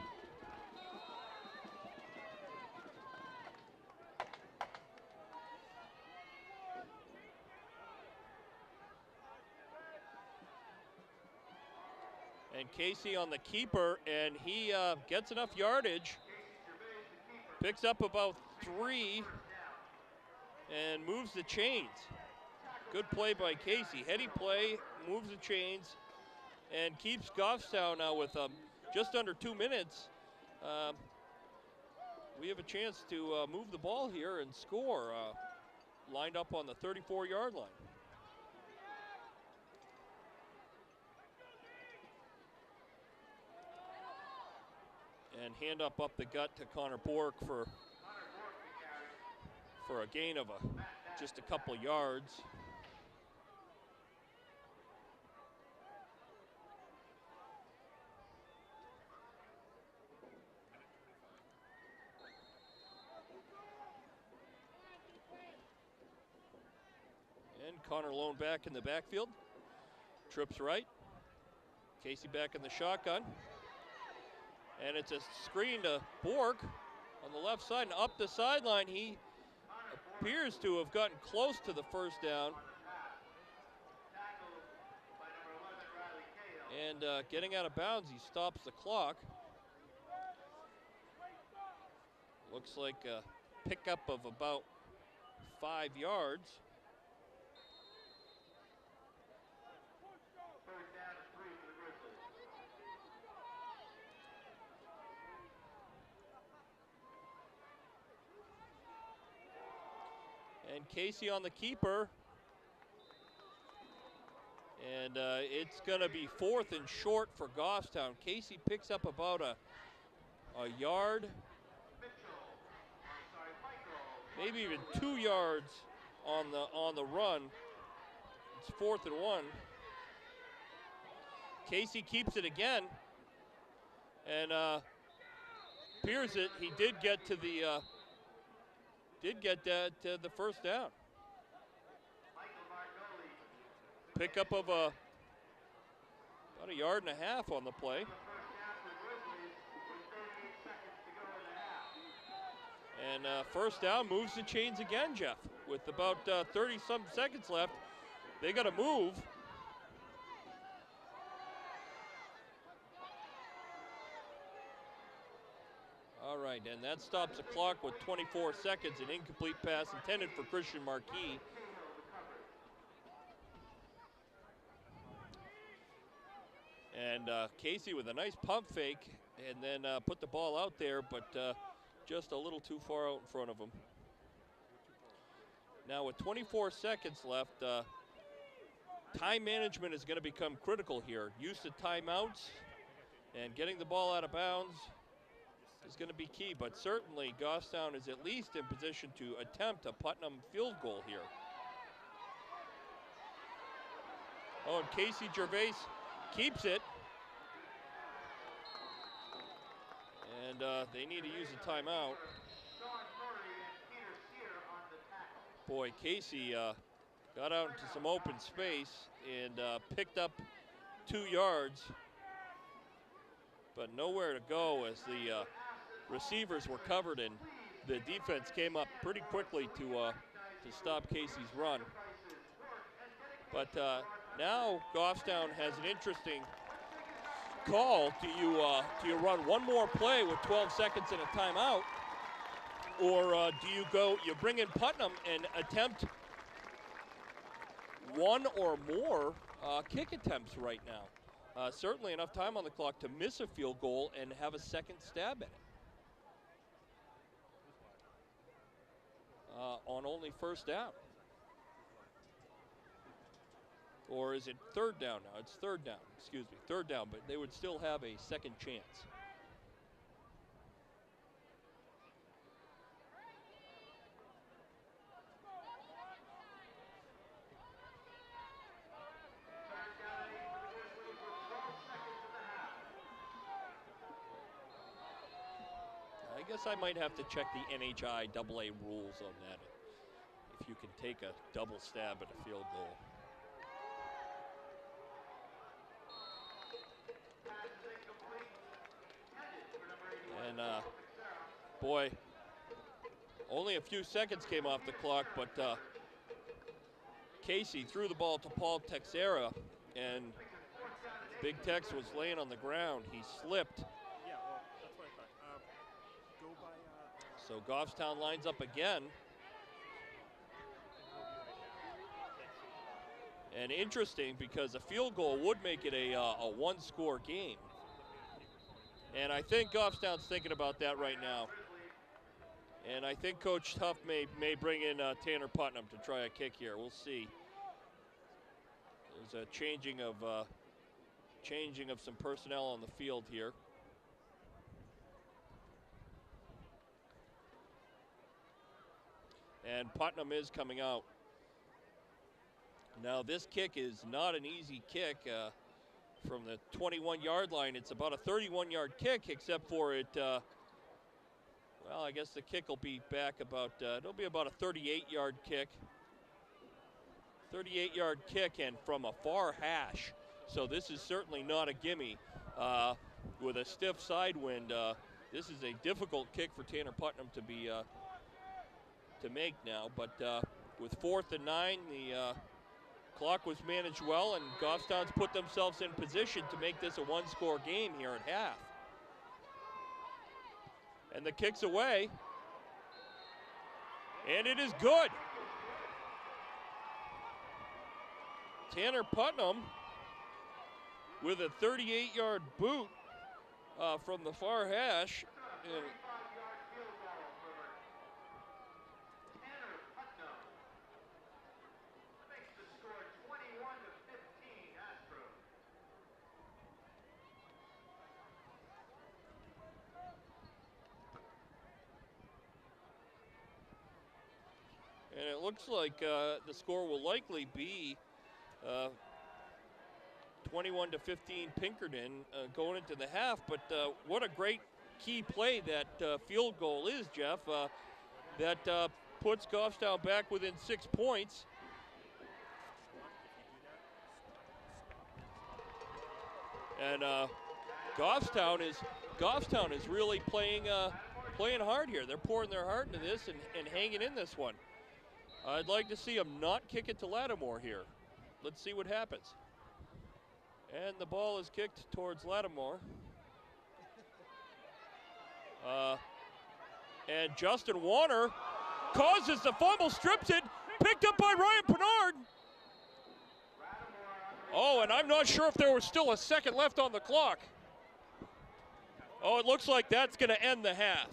And Casey on the keeper, and he gets enough yardage, picks up about 3, and moves the chains. Good play by Casey. Heady play, moves the chains, and keeps Goffstown now with just under 2 minutes. We have a chance to move the ball here and score, lined up on the 34-yard line. And hand up the gut to Connor Bork for a gain of just a couple yards. And Connor Lone back in the backfield. Trips right. Casey back in the shotgun. And it's a screen to Bork on the left side. And up the sideline, he appears to have gotten close to the first down. And getting out of bounds, he stops the clock. Looks like a pickup of about 5 yards. And Casey on the keeper. And it's going to be 4th and short for Goffstown. Casey picks up about a yard, maybe even 2 yards on the run. It's 4th and 1. Casey keeps it again, and appears that he did get to the first down. Pickup of about a yard and a half on the play. And first down moves the chains again, Jeff. With about 30-some seconds left, they got to move. All right, and that stops the clock with 24 seconds. An incomplete pass intended for Christian Marquis. And Casey with a nice pump fake, and then put the ball out there, but just a little too far out in front of him. Now with 24 seconds left, time management is going to become critical here. Use of timeouts and getting the ball out of bounds is going to be key, but certainly Goffstown is at least in position to attempt a Putnam field goal here. Oh, and Casey Gervais keeps it. And they need to use a timeout. Boy, Casey got out into some open space and picked up 2 yards, but nowhere to go as the receivers were covered, and the defense came up pretty quickly to stop Casey's run. But now Goffstown has an interesting call. Do you run one more play with 12 seconds and a timeout, or do you bring in Putnam and attempt one or more kick attempts right now? Certainly enough time on the clock to miss a field goal and have a second stab at it. On only first down. Or is it third down now? It's third down, excuse me, third down, but they would still have a second chance. I guess I might have to check the NHI AA rules on that, if you can take a double stab at a field goal. And boy, only a few seconds came off the clock, but Casey threw the ball to Paul Texera, and Big Tex was laying on the ground. He slipped. Yeah, well, that's what I thought. So Goffstown lines up again. And interesting because a field goal would make it a one-score game. And I think Goffstown's thinking about that right now. And I think Coach Huff may bring in Tanner Putnam to try a kick here. We'll see. There's a changing of some personnel on the field here. And Putnam is coming out. Now this kick is not an easy kick from the 21-yard line. It's about a 31-yard kick, except for it. Well, I guess the kick will be back about. It'll be about a 38-yard kick. 38-yard kick, and from a far hash. So this is certainly not a gimme. With a stiff side wind, this is a difficult kick for Tanner Putnam to make now. But with 4th and 9, the clock was managed well, and Goffstown's put themselves in position to make this a one-score game here at half. And the kick's away, and it is good. Tanner Putnam with a 38-yard boot from the far hash. And And it looks like the score will likely be 21-15 Pinkerton going into the half. But what a great key play that field goal is, Jeff. That puts Goffstown back within 6 points. And Goffstown is really playing hard here. They're pouring their heart into this and hanging in this one. I'd like to see them not kick it to Lattimore here. Let's see what happens. And the ball is kicked towards Lattimore. And Justin Warner causes the fumble, strips it, picked up by Ryan Pennard. Oh, and I'm not sure if there was still a second left on the clock. Oh, it looks like that's going to end the half.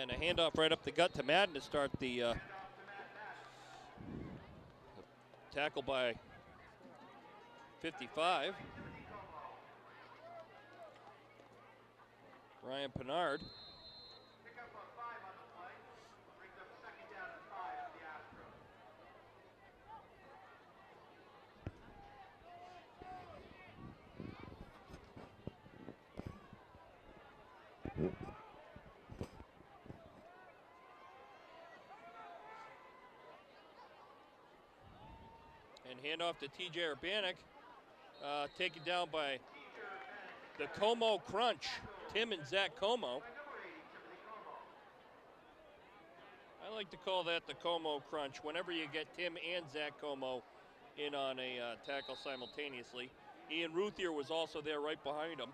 And a handoff right up the gut to Madden to start the tackle by 55. Ryan Pennard. Pick up a 5 on the play. Brings up 2nd down and 5 for the Astros. And handoff to TJ Urbanek, taken down by the Como Crunch, Tim and Zach Como. I like to call that the Como Crunch. Whenever you get Tim and Zach Como in on a tackle simultaneously. Ian Ruthier was also there right behind him.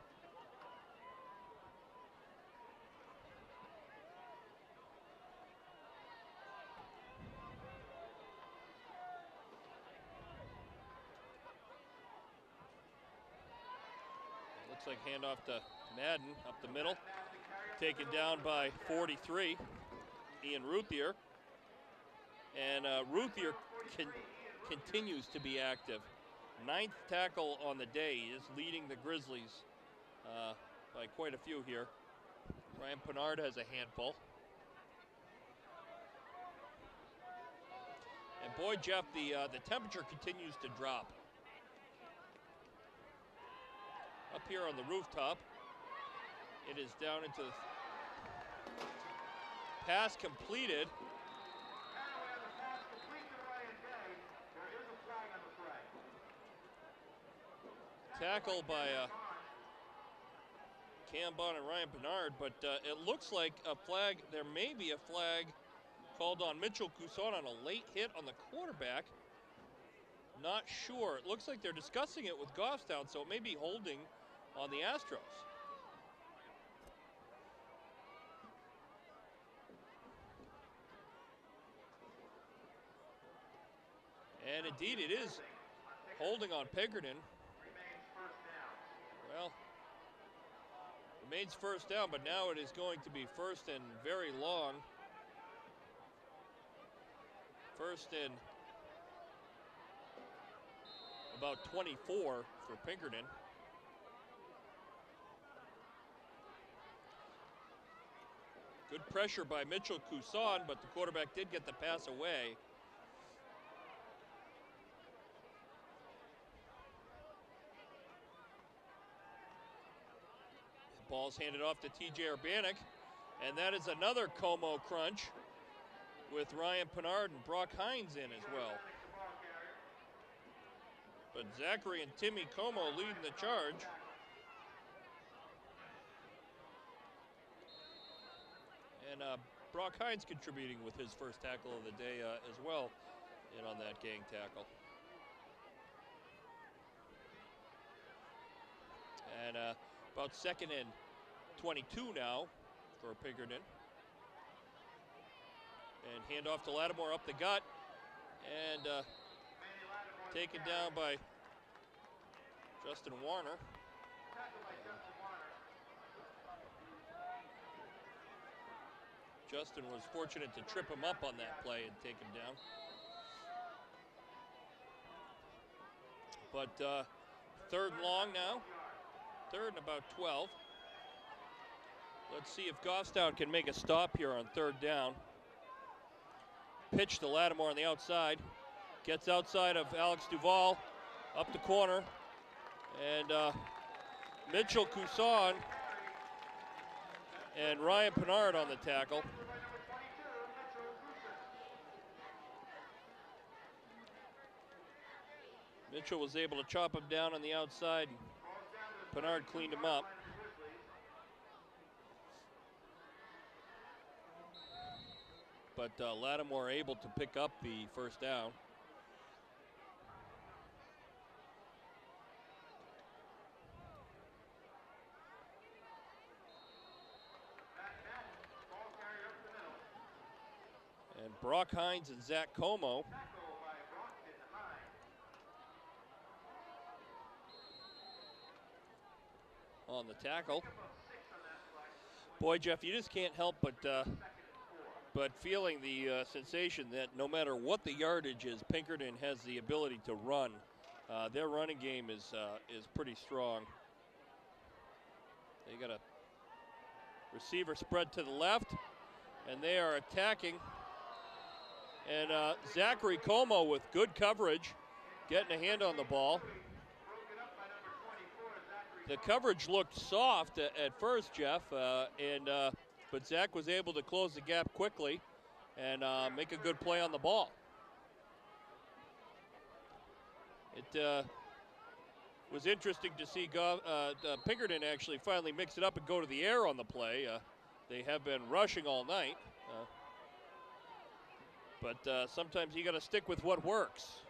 Looks like handoff to Madden up the middle. Taken down by 43, Ian Ruthier. And Ruthier continues to be active. 9th tackle on the day. He is leading the Grizzlies by quite a few here. Ryan Pinard has a handful. And boy, Jeff, the temperature continues to drop. Up here on the rooftop, it is down into the pass completed. Tackle by Cam Bond and Ryan Bernard, but it looks like a flag. There may be a flag called on Mitchell Cousson on a late hit on the quarterback. Not sure. It looks like they're discussing it with Goffstown, so it may be holding on the Astros. And indeed, it is holding on Pinkerton. Well, remains first down, but now it is going to be first and very long. First and about 24 for Pinkerton. Good pressure by Mitchell Cousson, but the quarterback did get the pass away. Ball's handed off to TJ Urbanek, and that is another Como crunch with Ryan Pinard and Brock Hines in as well. But Zachary and Timmy Como leading the charge. And Brock Hines contributing with his first tackle of the day as well in on that gang tackle. And about 2nd and 22 now for Pinkerton. And handoff to Lattimore up the gut. And taken down by Justin Warner. Justin was fortunate to trip him up on that play and take him down. But 3rd and long now. 3rd and about 12. Let's see if Goffstown can make a stop here on 3rd down. Pitch to Lattimore on the outside. Gets outside of Alex Duval. Up the corner. And Mitchell Cousson and Ryan Pinard on the tackle. Mitchell was able to chop him down on the outside. Pinard cleaned him up. But Lattimore able to pick up the first down. And Brock Hines and Zach Como. On the tackle. Boy, Jeff, you just can't help but feeling the sensation that no matter what the yardage is, Pinkerton has the ability to run. Their running game is pretty strong. They got a receiver spread to the left, and they are attacking. And Zachary Como with good coverage, getting a hand on the ball. The coverage looked soft at first, Jeff, but Zach was able to close the gap quickly and make a good play on the ball. It was interesting to see Pinkerton actually finally mix it up and go to the air on the play. They have been rushing all night, but sometimes you got to stick with what works.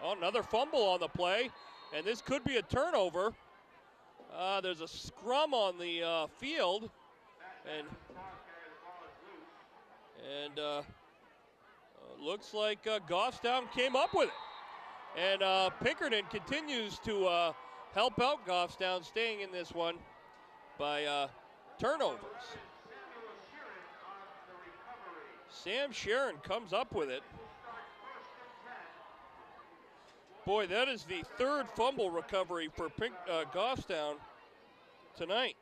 Oh, another fumble on the play, and this could be a turnover. There's a scrum on the field, and looks like Goffstown came up with it. And Pinkerton continues to help out Goffstown, staying in this one by turnovers. Sam Sharon comes up with it. Boy, that is the third fumble recovery for Goffstown tonight.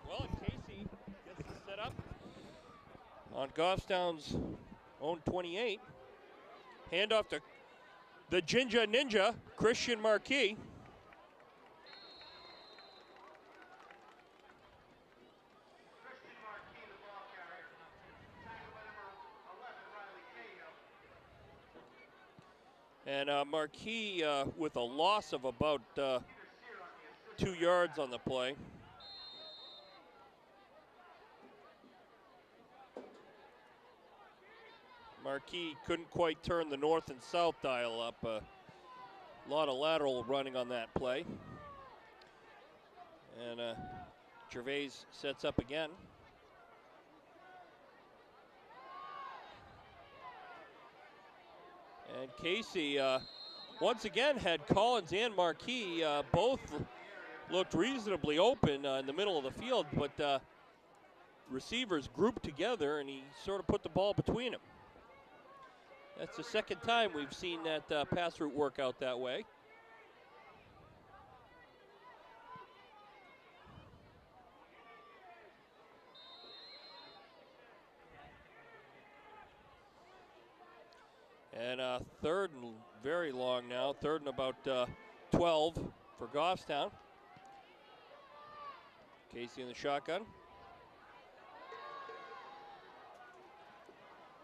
Well, and Casey gets the set up on Goffstown's own 28. Handoff to the Jinja Ninja, Christian Marquis. And Marquis with a loss of about 2 yards on the play. Marquis couldn't quite turn the north and south dial up. A lot of lateral running on that play. And Gervais sets up again. And Casey, once again, had Collins and Marquis both looked reasonably open in the middle of the field, but receivers grouped together, and he sort of put the ball between them. That's the second time we've seen that pass route work out that way. And third and very long now, third and about 12 for Goffstown. Casey in the shotgun.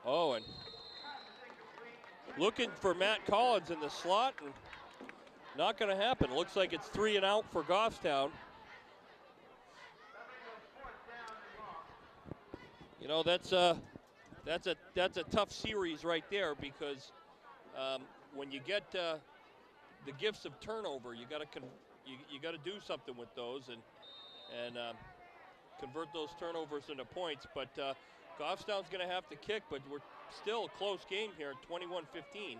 Oh, and looking for Matt Collins in the slot, and not going to happen. Looks like it's 3 and out for Goffstown. You know, that's a tough series right there, because when you get the gifts of turnover, you got to do something with those and convert those turnovers into points. But Goffstown's going to have to kick, but we're still a close game here, 21-15.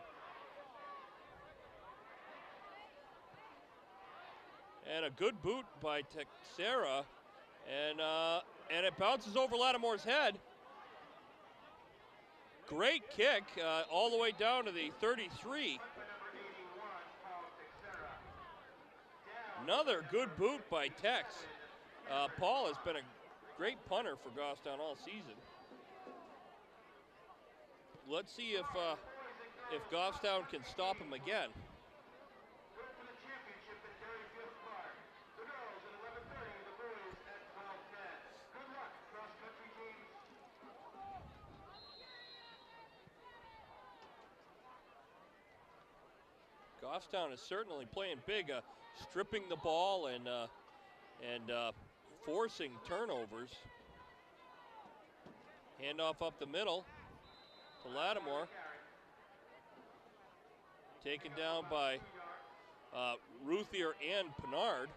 And a good boot by Texera, and it bounces over Lattimore's head. Great kick all the way down to the 33. Another good boot by Tex. Paul has been a great punter for Goffstown all season. Let's see if Goffstown can stop him again. Goffstown is certainly playing big, stripping the ball and forcing turnovers. Handoff up the middle to Lattimore. Taken down by Ruthier and Pinard.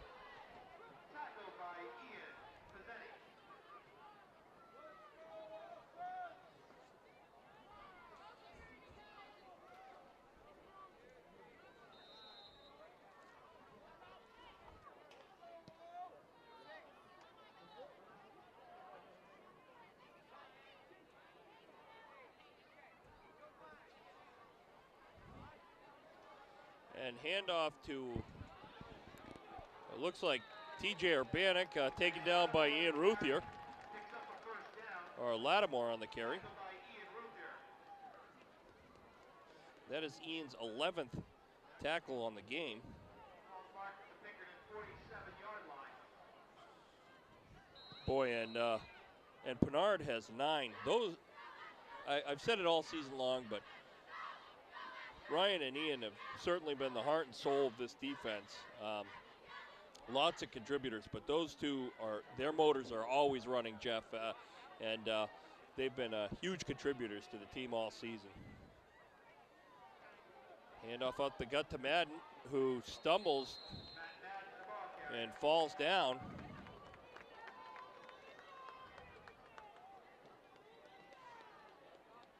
And handoff to, it looks like TJ Urbanik, taken down by Ian Ruthier. Or Lattimore on the carry. That is Ian's 11th tackle on the game. Boy, and Pinard has 9. Those, I've said it all season long, but Ryan and Ian have certainly been the heart and soul of this defense. Lots of contributors, but those two their motors are always running, Jeff, and they've been huge contributors to the team all season. Handoff out the gut to Madden, who stumbles and falls down.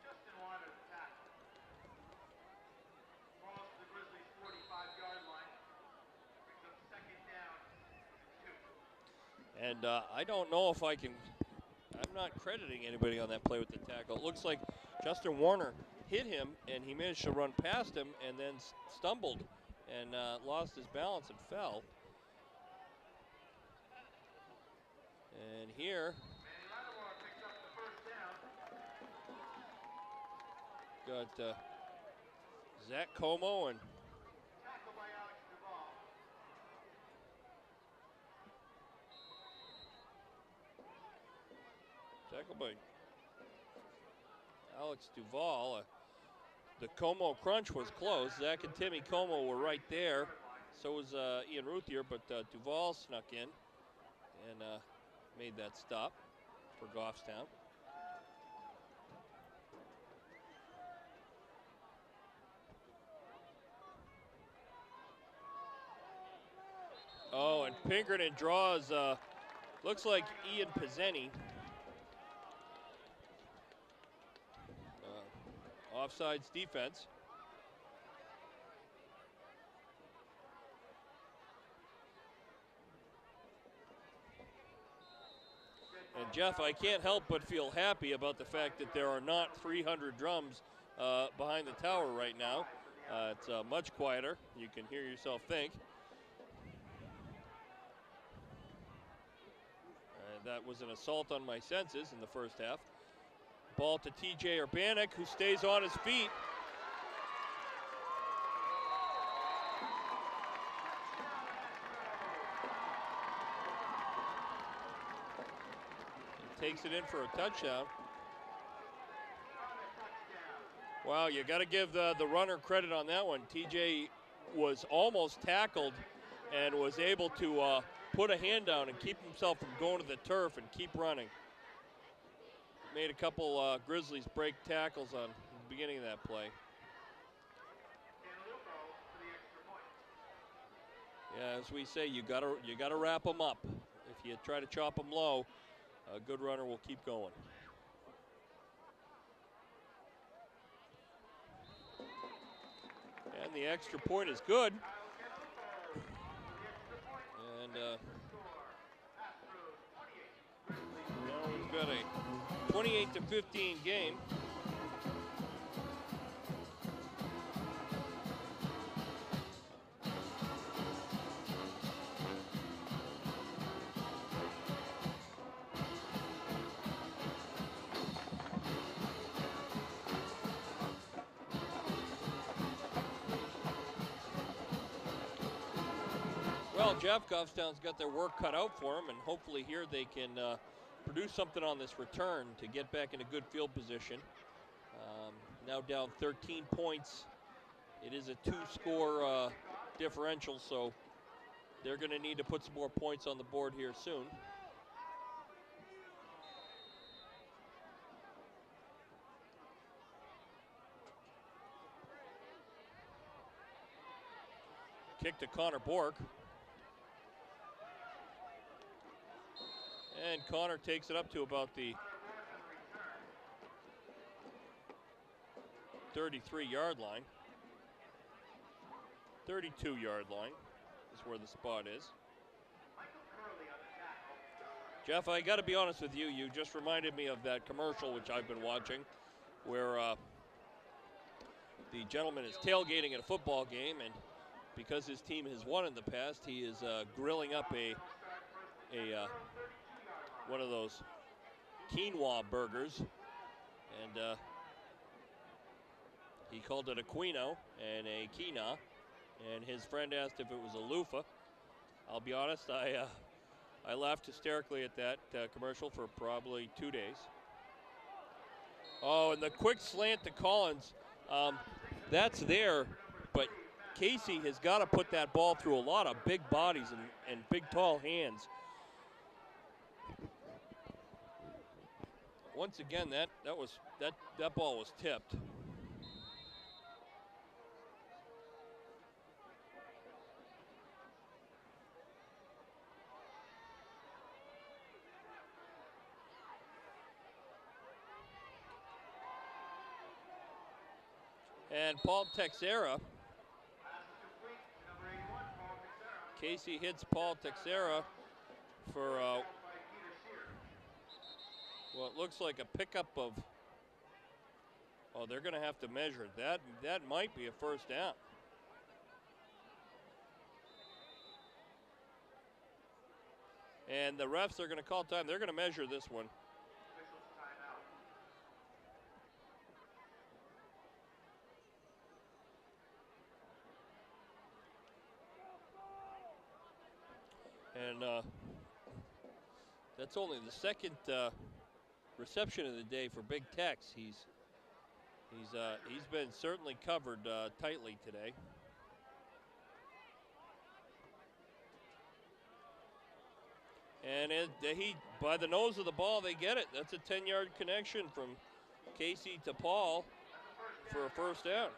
Justin Warner, the tackle. Falls to the Grizzlies' 45-yard line. Brings up second down and 2. And I don't know if I'm not crediting anybody on that play with the tackle. It looks like Justin Warner hit him, and he managed to run past him and then stumbled and lost his balance and fell. And here, got Zach Como and Tackled by Alex Duvall. tackled by Alex Duvall. The Como crunch was close. Zach and Timmy Como were right there. So was Ian Ruthier, but Duvall snuck in and made that stop for Goffstown. Oh, and Pinkerton draws, looks like Ian Pizzeni. Offsides defense. And Jeff, I can't help but feel happy about the fact that there are not 300 drums behind the tower right now. It's much quieter. You can hear yourself think. That was an assault on my senses in the first half. Ball to TJ Urbanek, who stays on his feet. And takes it in for a touchdown. Wow, you got to give the runner credit on that one. TJ was almost tackled and was able to put a hand down and keep himself from going to the turf and keep running. Made a couple Grizzlies break tackles on the beginning of that play. Yeah, as we say, you gotta wrap them up. If you try to chop them low, a good runner will keep going. And the extra point is good. And now we've got a 28-15 game. Well, Jeff, Goffstown's got their work cut out for them, and hopefully here they can produce something on this return to get back in a good field position. Now down 13 points. It is a two-score differential, so they're going to need to put some more points on the board here soon. Kick to Connor Bork. And Connor takes it up to about the 33-yard line. 32-yard line is where the spot is. Jeff, I got to be honest with you. You just reminded me of that commercial which I've been watching where the gentleman is tailgating at a football game, and because his team has won in the past, he is grilling up a one of those quinoa burgers, and he called it a quino and a quina, and his friend asked if it was a loofah. I'll be honest, I laughed hysterically at that commercial for probably 2 days. Oh, and the quick slant to Collins, that's there, but Casey has got to put that ball through a lot of big bodies and big, tall hands. Once again, that ball was tipped. And Paul Texera. Casey hits Paul Texera for well, it looks like a pickup of. Oh, they're going to have to measure it. That might be a first down. And the refs are going to call time. They're going to measure this one. And that's only the second reception of the day for Big Tex. He's been certainly covered tightly today. And he, by the nose of the ball, they get it. That's a 10-yard connection from Casey to Paul for a first down.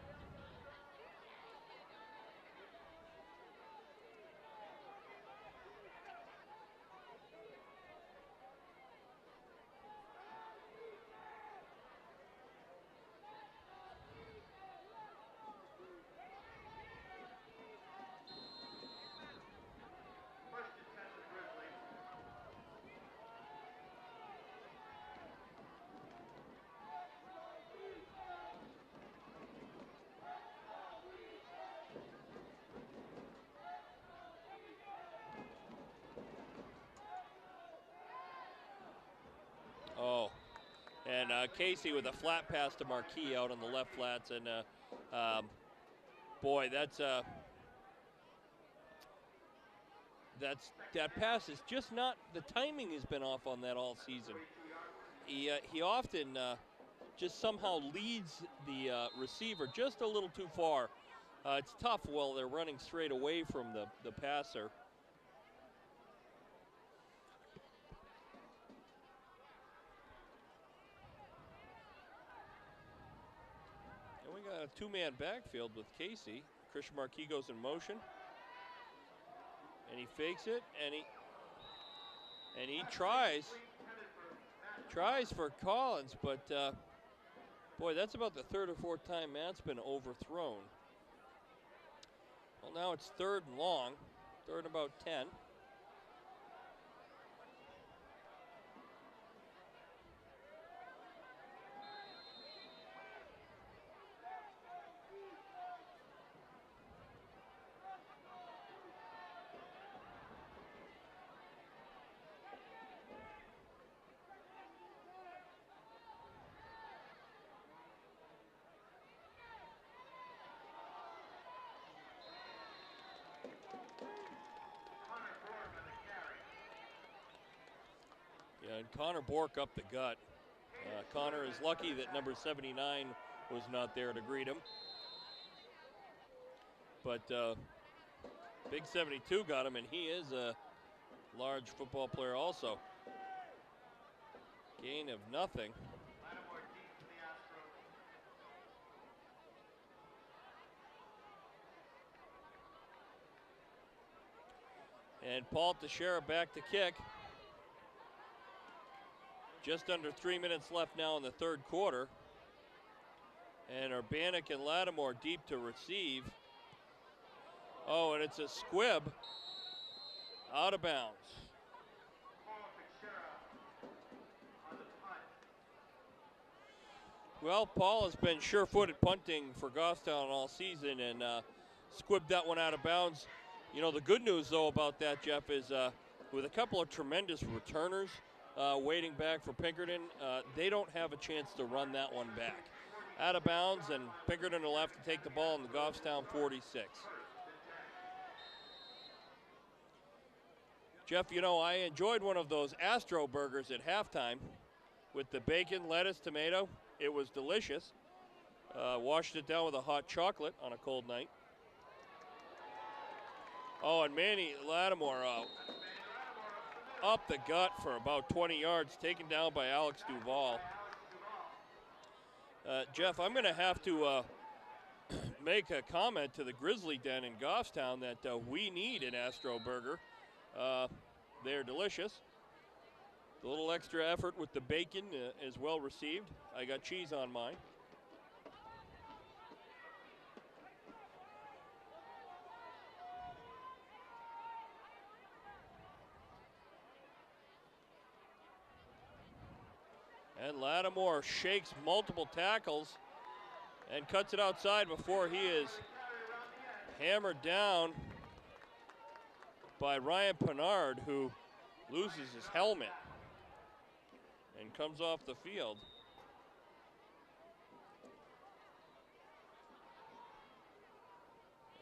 Oh, and Casey with a flat pass to Marquis out on the left flats, and boy, that pass is just not. The timing has been off on that all season. He often just somehow leads the receiver just a little too far. It's tough while they're running straight away from the passer. A two-man backfield with Casey. Christian Marquis goes in motion, and he fakes it, and he tries for Collins, but boy, that's about the third or fourth time Matt's been overthrown. Well, now it's third and long, third and about 10. And Connor Bork up the gut. Connor is lucky that number 79 was not there to greet him. But Big 72 got him, and he is a large football player also. Gain of nothing. And Paul Teixeira back to kick. Just under 3 minutes left now in the third quarter. And Urbanik and Lattimore deep to receive. Oh, and it's a squib out of bounds. Well, Paul has been sure-footed punting for Goffstown all season and squibbed that one out of bounds. You know, the good news, though, about that, Jeff, is with a couple of tremendous returners, waiting back for Pinkerton, they don't have a chance to run that one back. Out of bounds, and Pinkerton will have to take the ball in the Goffstown 46. Jeff, you know, I enjoyed one of those Astro burgers at halftime with the bacon, lettuce, tomato. It was delicious. Washed it down with a hot chocolate on a cold night. Oh, and Manny Lattimore up the gut for about 20 yards, taken down by Alex Duvall. Jeff, I'm going to have to make a comment to the Grizzly Den in Goffstown that we need an Astro Burger. They're delicious. The little extra effort with the bacon is well received. I got cheese on mine. And Lattimore shakes multiple tackles and cuts it outside before he is hammered down by Ryan Pinard, who loses his helmet and comes off the field.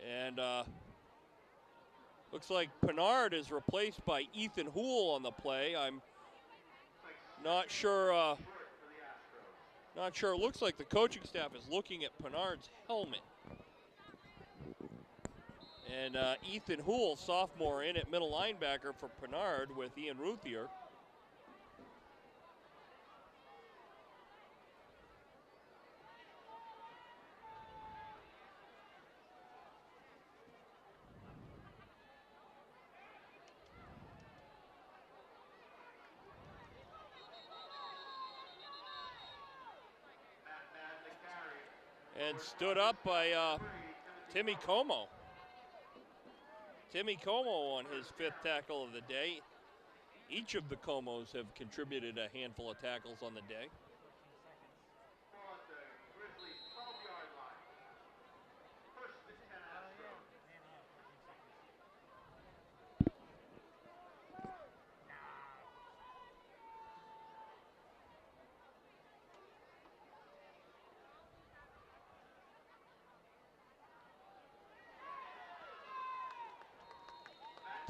And looks like Pinard is replaced by Ethan Houle on the play. I'm not sure. Not sure. It looks like the coaching staff is looking at Pinard's helmet. And Ethan Houle, sophomore, in at middle linebacker for Pinard with Ian Ruthier. And stood up by Timmy Como. Timmy Como on his 5th tackle of the day. Each of the Comos have contributed a handful of tackles on the day.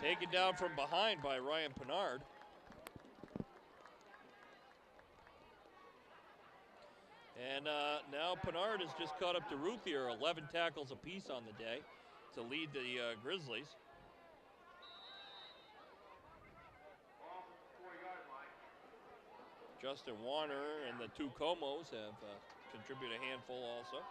Taken down from behind by Ryan Pinard. And now Pinard has just caught up to Ruthier, 11 tackles apiece on the day to lead the Grizzlies. Justin Warner and the 2 Comos have contributed a handful also.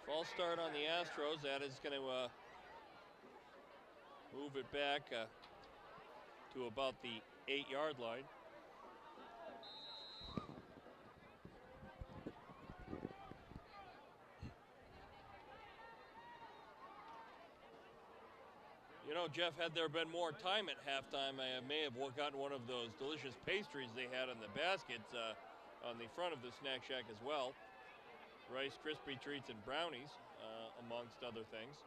False start on the Astros. That is going to move it back to about the 8-yard line. You know, Jeff, had there been more time at halftime, I may have gotten one of those delicious pastries they had in the baskets on the front of the snack shack as well. Rice Krispie Treats and brownies, amongst other things.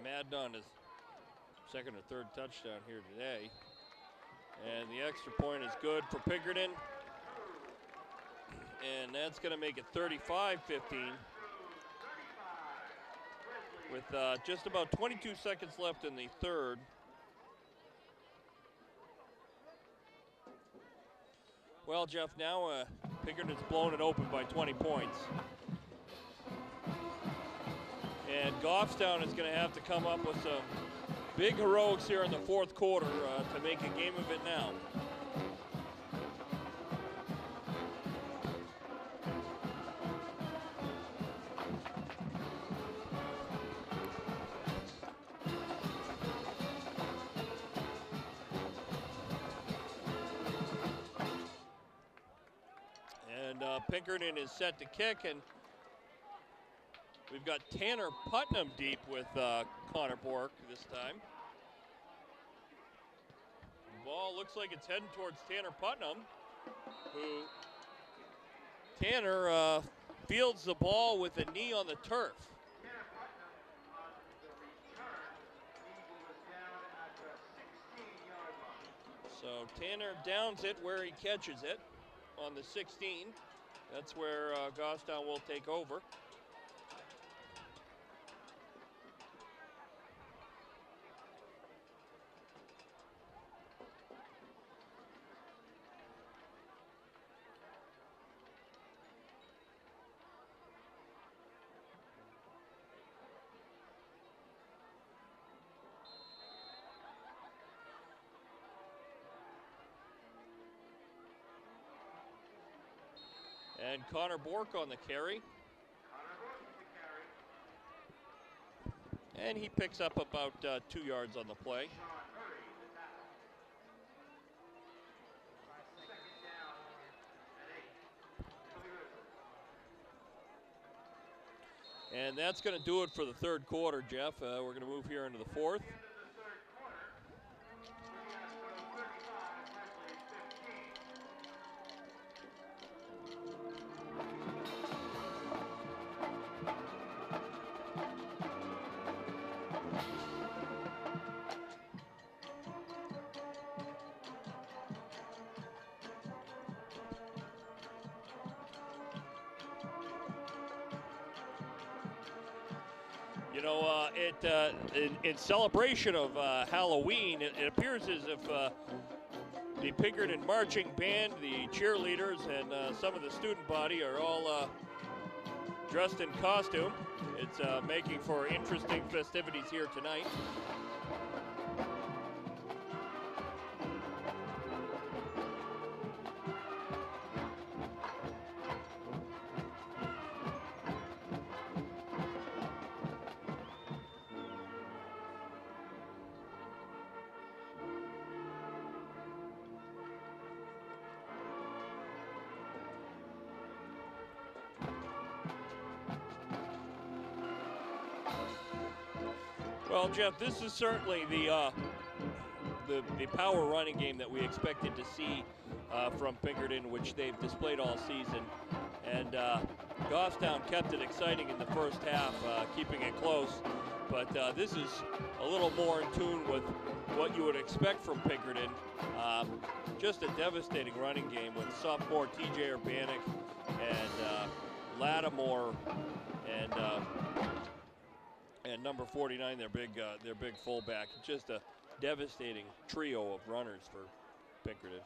Madden on his 2nd or 3rd touchdown here today. And the extra point is good for Pinkerton. And that's going to make it 35-15 with just about 22 seconds left in the 3rd. Well, Jeff, now Pinkerton's blown it open by 20 points. And Goffstown is going to have to come up with some big heroics here in the 4th quarter to make a game of it now. And Pinkerton is set to kick, and we've got Tanner Putnam deep with Connor Bork this time. Ball looks like it's heading towards Tanner Putnam, who Tanner fields the ball with a knee on the turf. Tanner Putnam on the return. Eagle was down at the 16-yard line. So Tanner downs it where he catches it on the 16. That's where Goffstown will take over. And Connor Bork on the carry. And he picks up about 2 yards on the play. And that's going to do it for the third quarter, Jeff. We're going to move here into the fourth. You know, in celebration of Halloween, it appears as if the Pinkerton marching band, the cheerleaders, and some of the student body are all dressed in costume. It's making for interesting festivities here tonight. Well, Jeff, this is certainly the power running game that we expected to see from Pinkerton, which they've displayed all season. And Goffstown kept it exciting in the first half, keeping it close. But this is a little more in tune with what you would expect from Pinkerton. Just a devastating running game with sophomore TJ Urbanek and Lattimore and number 49, their big fullback. Just a devastating trio of runners for Pinkerton.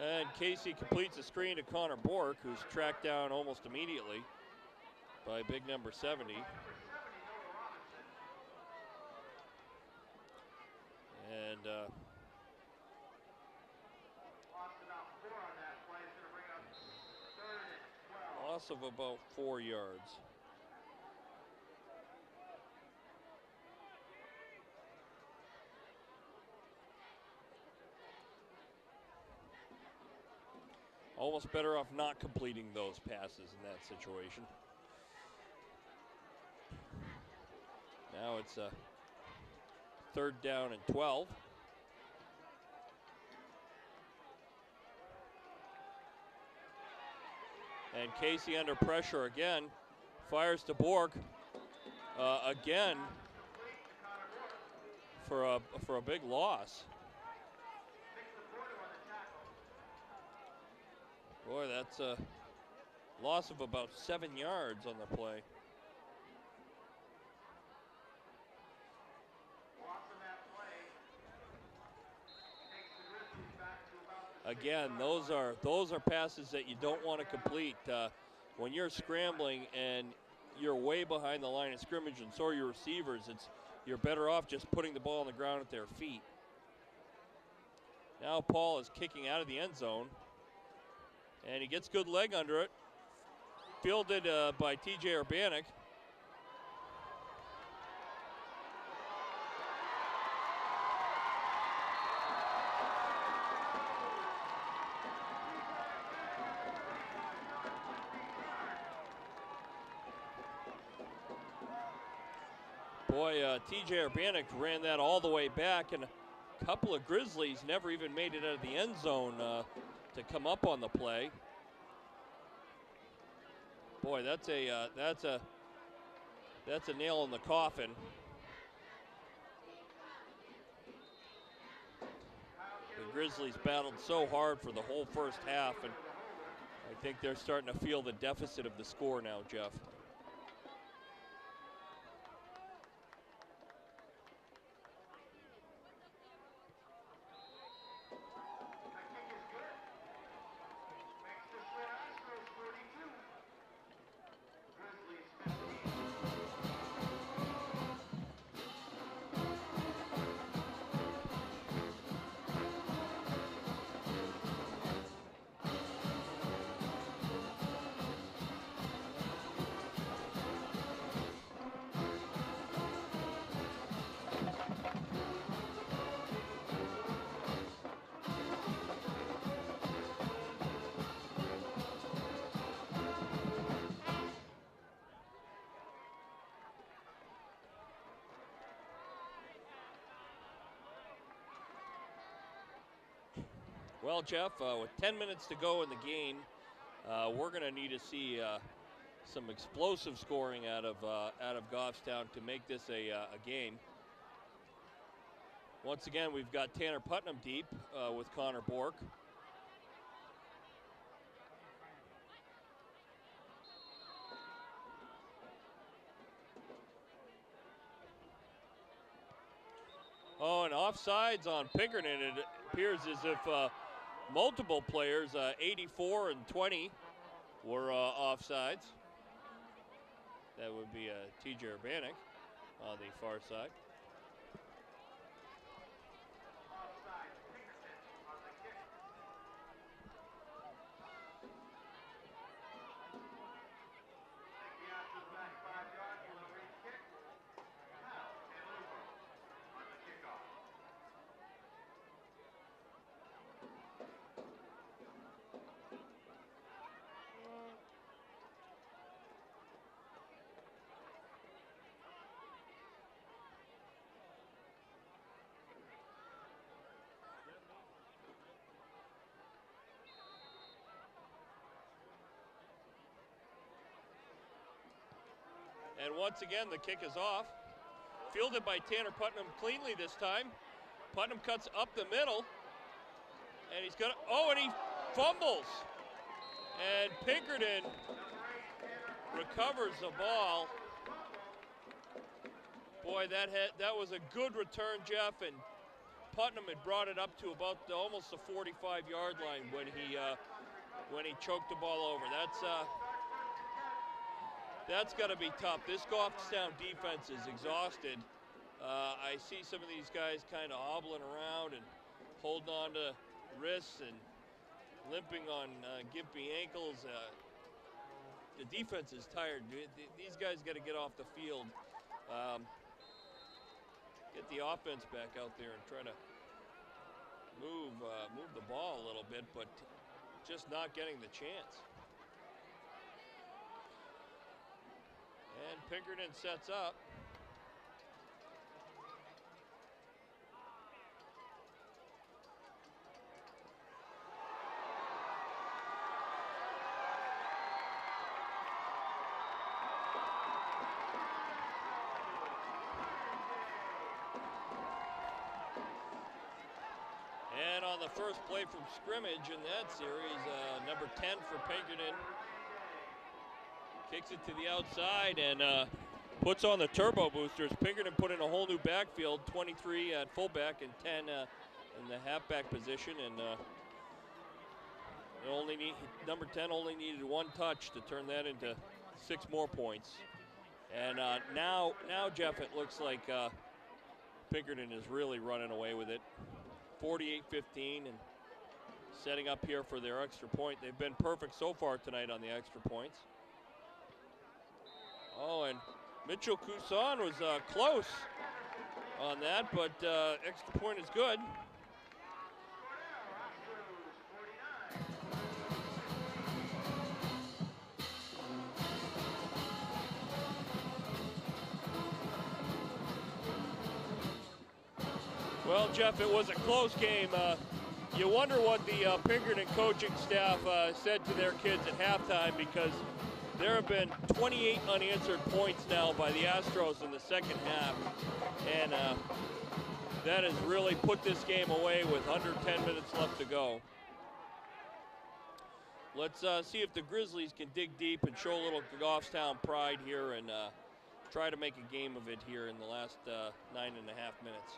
And Casey completes a screen to Connor Bork, who's tracked down almost immediately by big number 70. And loss of about 4 yards. Almost better off not completing those passes in that situation. Now it's a 3rd down and 12. And Casey under pressure again, fires to Bork again for a big loss. Boy, that's a loss of about 7 yards on the play. Again, those are passes that you don't want to complete. When you're scrambling and you're way behind the line of scrimmage, and so are your receivers, you're better off just putting the ball on the ground at their feet. Now Paul is kicking out of the end zone, and he gets good leg under it. Fielded by TJ Urbanek. Boy, TJ Urbanek ran that all the way back, and a couple of Grizzlies never even made it out of the end zone to come up on the play. Boy, that's a nail in the coffin. The Grizzlies battled so hard for the whole first half, and I think they're starting to feel the deficit of the score now, Jeff. Well, Jeff, with 10 minutes to go in the game, we're going to need to see some explosive scoring out of Goffstown to make this a game. Once again, we've got Tanner Putnam deep with Connor Bork. Oh, and offsides on Pinkerton. It appears as if multiple players, 84 and 20, were offsides. That would be TJ Urbanek on the far side. Offside, Pinkerton on the kick. Take the out to the back 5 yards, delivery kick. Now, and over on the kickoff. And once again, the kick is off. Fielded by Tanner Putnam cleanly this time. Putnam cuts up the middle. And he's gonna, and he fumbles. And Pinkerton recovers the ball. Boy, that was a good return, Jeff, and Putnam had brought it up to about almost the 45-yard line when he choked the ball over. That's got to be tough. This Goffstown defense is exhausted. I see some of these guys kind of hobbling around and holding on to wrists and limping on gimpy ankles. The defense is tired. These guys got to get off the field, get the offense back out there and try to move the ball a little bit, but just not getting the chance. And Pinkerton sets up. And on the first play from scrimmage in that series, number 10 for Pinkerton kicks it to the outside and puts on the turbo boosters. Pinkerton put in a whole new backfield, 23 at fullback and 10 in the halfback position, and number 10 only needed one touch to turn that into 6 more points. And now, Jeff, it looks like Pinkerton is really running away with it. 48-15 and setting up here for their extra point. They've been perfect so far tonight on the extra points. Oh, and Mitchell Couson was close on that, but extra point is good. Well, Jeff, it was a close game. You wonder what the Pinkerton coaching staff said to their kids at halftime, because there have been 28 unanswered points now by the Astros in the second half. And that has really put this game away with under 10 minutes left to go. Let's see if the Grizzlies can dig deep and show a little Goffstown pride here and try to make a game of it here in the last 9.5 minutes.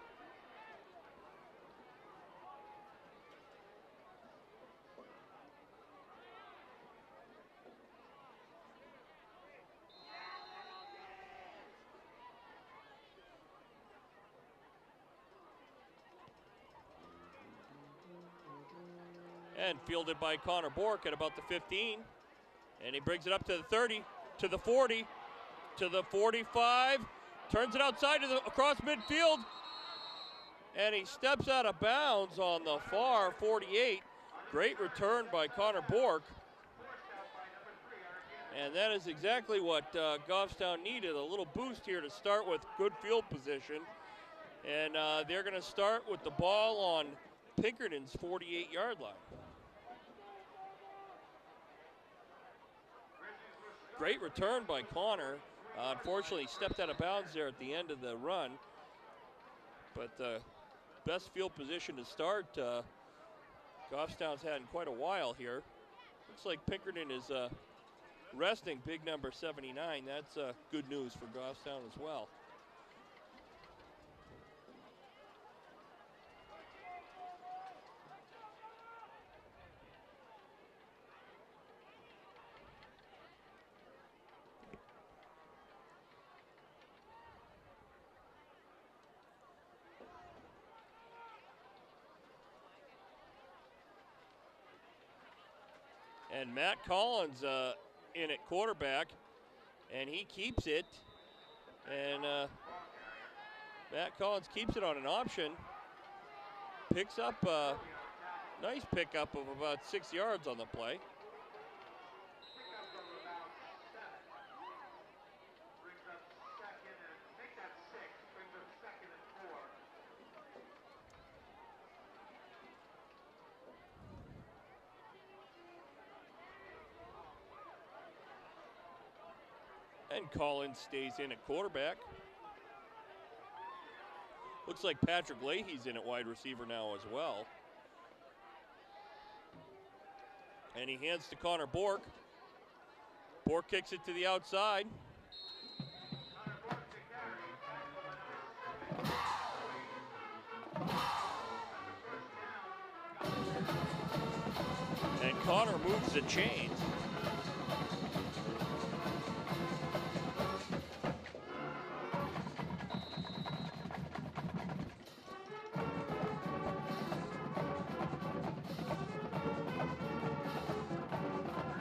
And fielded by Connor Bork at about the 15. And he brings it up to the 30, to the 40, to the 45. Turns it outside to across midfield. And he steps out of bounds on the far 48. Great return by Connor Bork. And that is exactly what Goffstown needed, a little boost here to start with good field position. And they're going to start with the ball on Pinkerton's 48-yard line. Great return by Connor. Unfortunately, stepped out of bounds there at the end of the run. But best field position to start Goffstown's had in quite a while here. Looks like Pinkerton is resting big number 79. That's good news for Goffstown as well. And Matt Collins in at quarterback, and he keeps it. And Matt Collins keeps it on an option. Picks up a nice pickup of about 6 yards on the play. And Collins stays in at quarterback. Looks like Patrick Leahy's in at wide receiver now as well. And he hands to Connor Bork. Bork kicks it to the outside. And Connor moves the chains.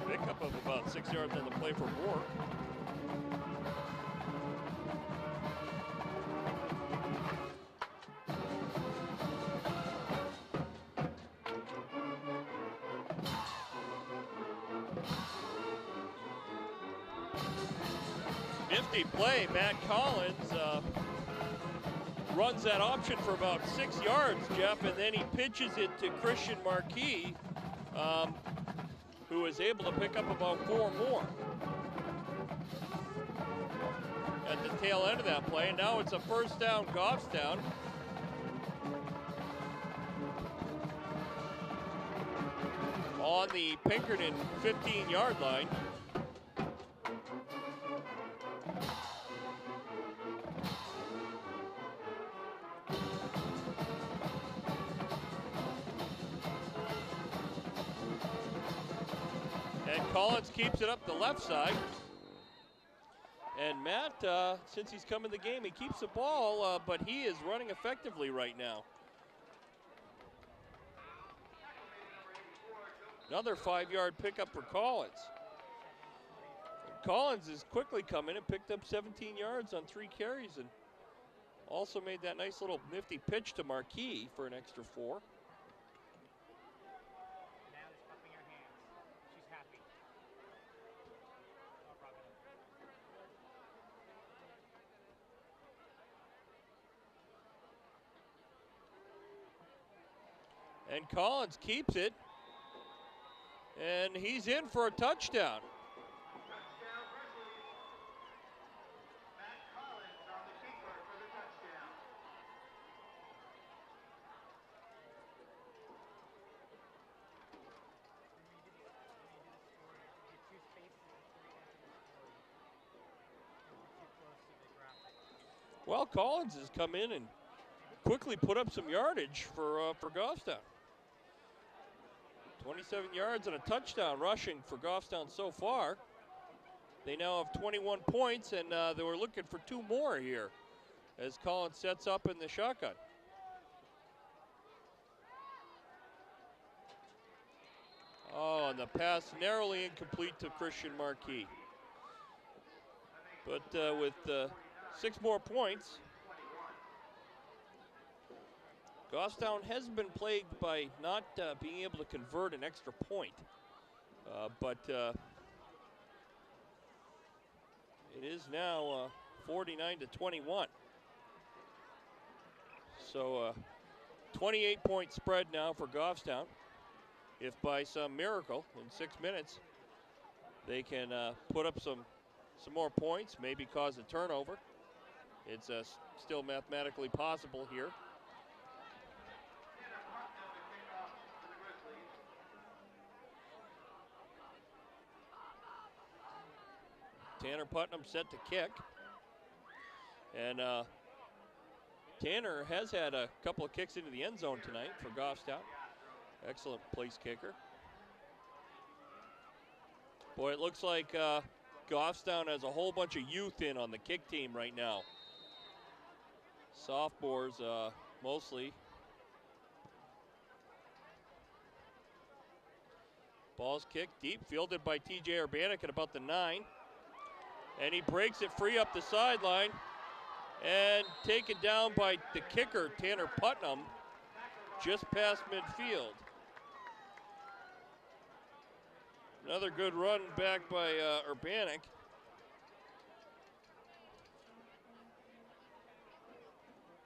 Pickup of about 6 yards on the play for Bork. Nifty play. Matt Collins runs that option for about 6 yards, Jeff, and then he pitches it to Christian Marquis, who is able to pick up about 4 more at the tail end of that play. And now it's a first down, Goffstown. On the Pinkerton 15-yard line. Collins keeps it up the left side. And Matt, since he's come in the game, he keeps the ball, but he is running effectively right now. Another 5-yard pickup for Collins. Collins is quickly coming and picked up 17 yards on 3 carries and also made that nice little nifty pitch to Marquis for an extra 4. And Collins keeps it. And he's in for a touchdown. Touchdown Grizzlies. Matt Collins on the keeper for the touchdown. Well, Collins has come in and quickly put up some yardage for Goffstown. 27 yards and a touchdown rushing for Goffstown so far. They now have 21 points, and they were looking for 2 more here as Collins sets up in the shotgun. Oh, and the pass narrowly incomplete to Christian Marquis. But with 6 more points, Goffstown has been plagued by not being able to convert an extra point. But it is now 49-21. So 28-point spread now for Goffstown. If by some miracle in 6 minutes they can put up some more points, maybe cause a turnover, it's still mathematically possible here. Tanner Putnam set to kick. And Tanner has had a couple of kicks into the end zone tonight for Goffstown. Excellent place kicker. Boy, it looks like Goffstown has a whole bunch of youth in on the kick team right now. Sophomores mostly. Ball's kicked deep, fielded by TJ Urbanik at about the 9. And he breaks it free up the sideline and taken down by the kicker, Tanner Putnam, just past midfield. Another good run back by Urbanik.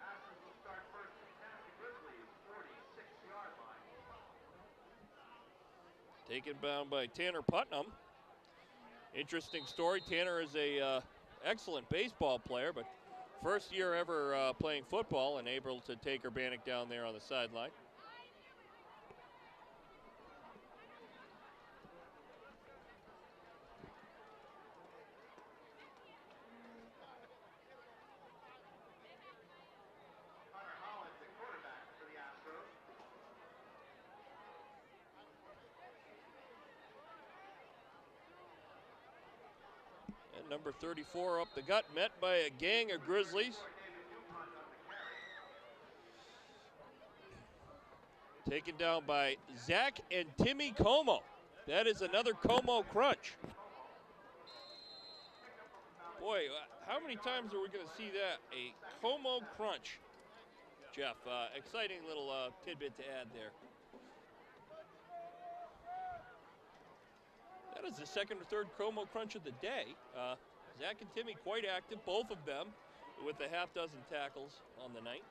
Ashes will start first and 10 at the Grizzlies, 46-yard line. Taken down by Tanner Putnam. Interesting story. Tanner is a excellent baseball player, but first year ever playing football and able to take Urbanik down there on the sideline. Hunter Hollins, the quarterback for the Astros. And number 34 up the gut, met by a gang of Grizzlies. Taken down by Zach and Timmy Como. That is another Como crunch. Boy, how many times are we going to see that? A Como crunch. Jeff, exciting little tidbit to add there. That is the second or third Como crunch of the day. Zach and Timmy quite active, both of them, with a half dozen tackles on the night.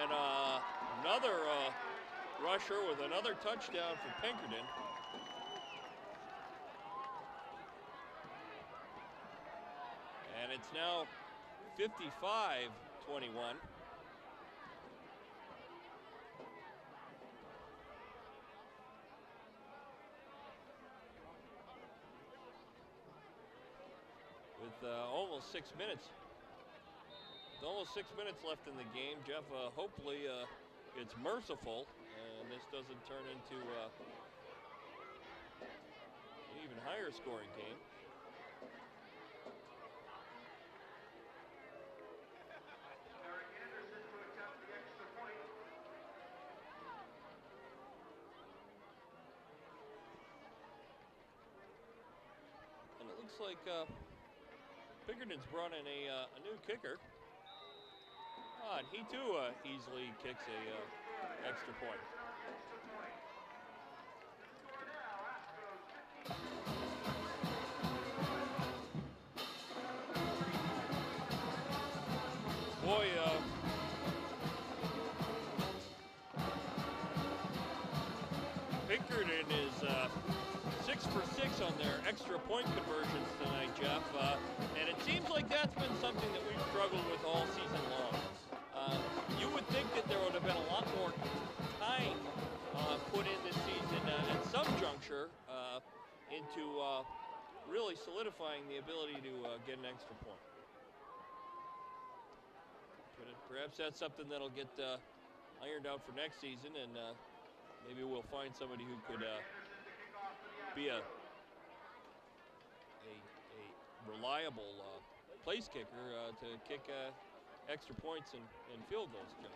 And another rusher with another touchdown for Pinkerton. And it's now 55-21. With almost 6 minutes. With almost 6 minutes left in the game, Jeff, hopefully it's merciful and this doesn't turn into an even higher scoring game. Eric Anderson to attempt the extra point. And it looks like Pinkerton's brought in a new kicker. And he too easily kicks a extra point. Extra point. The score now, Astros 15, Pinkerton is 6 for 6 on their extra point conversions tonight, Jeff. And it seems like that's been something that we've struggled with all season long. You would think that there would have been a lot more time put in this season at some juncture into really solidifying the ability to get an extra point. But perhaps that's something that'll get ironed out for next season, and maybe we'll find somebody who could be a reliable place kicker to kick extra points and field goals, Jeff.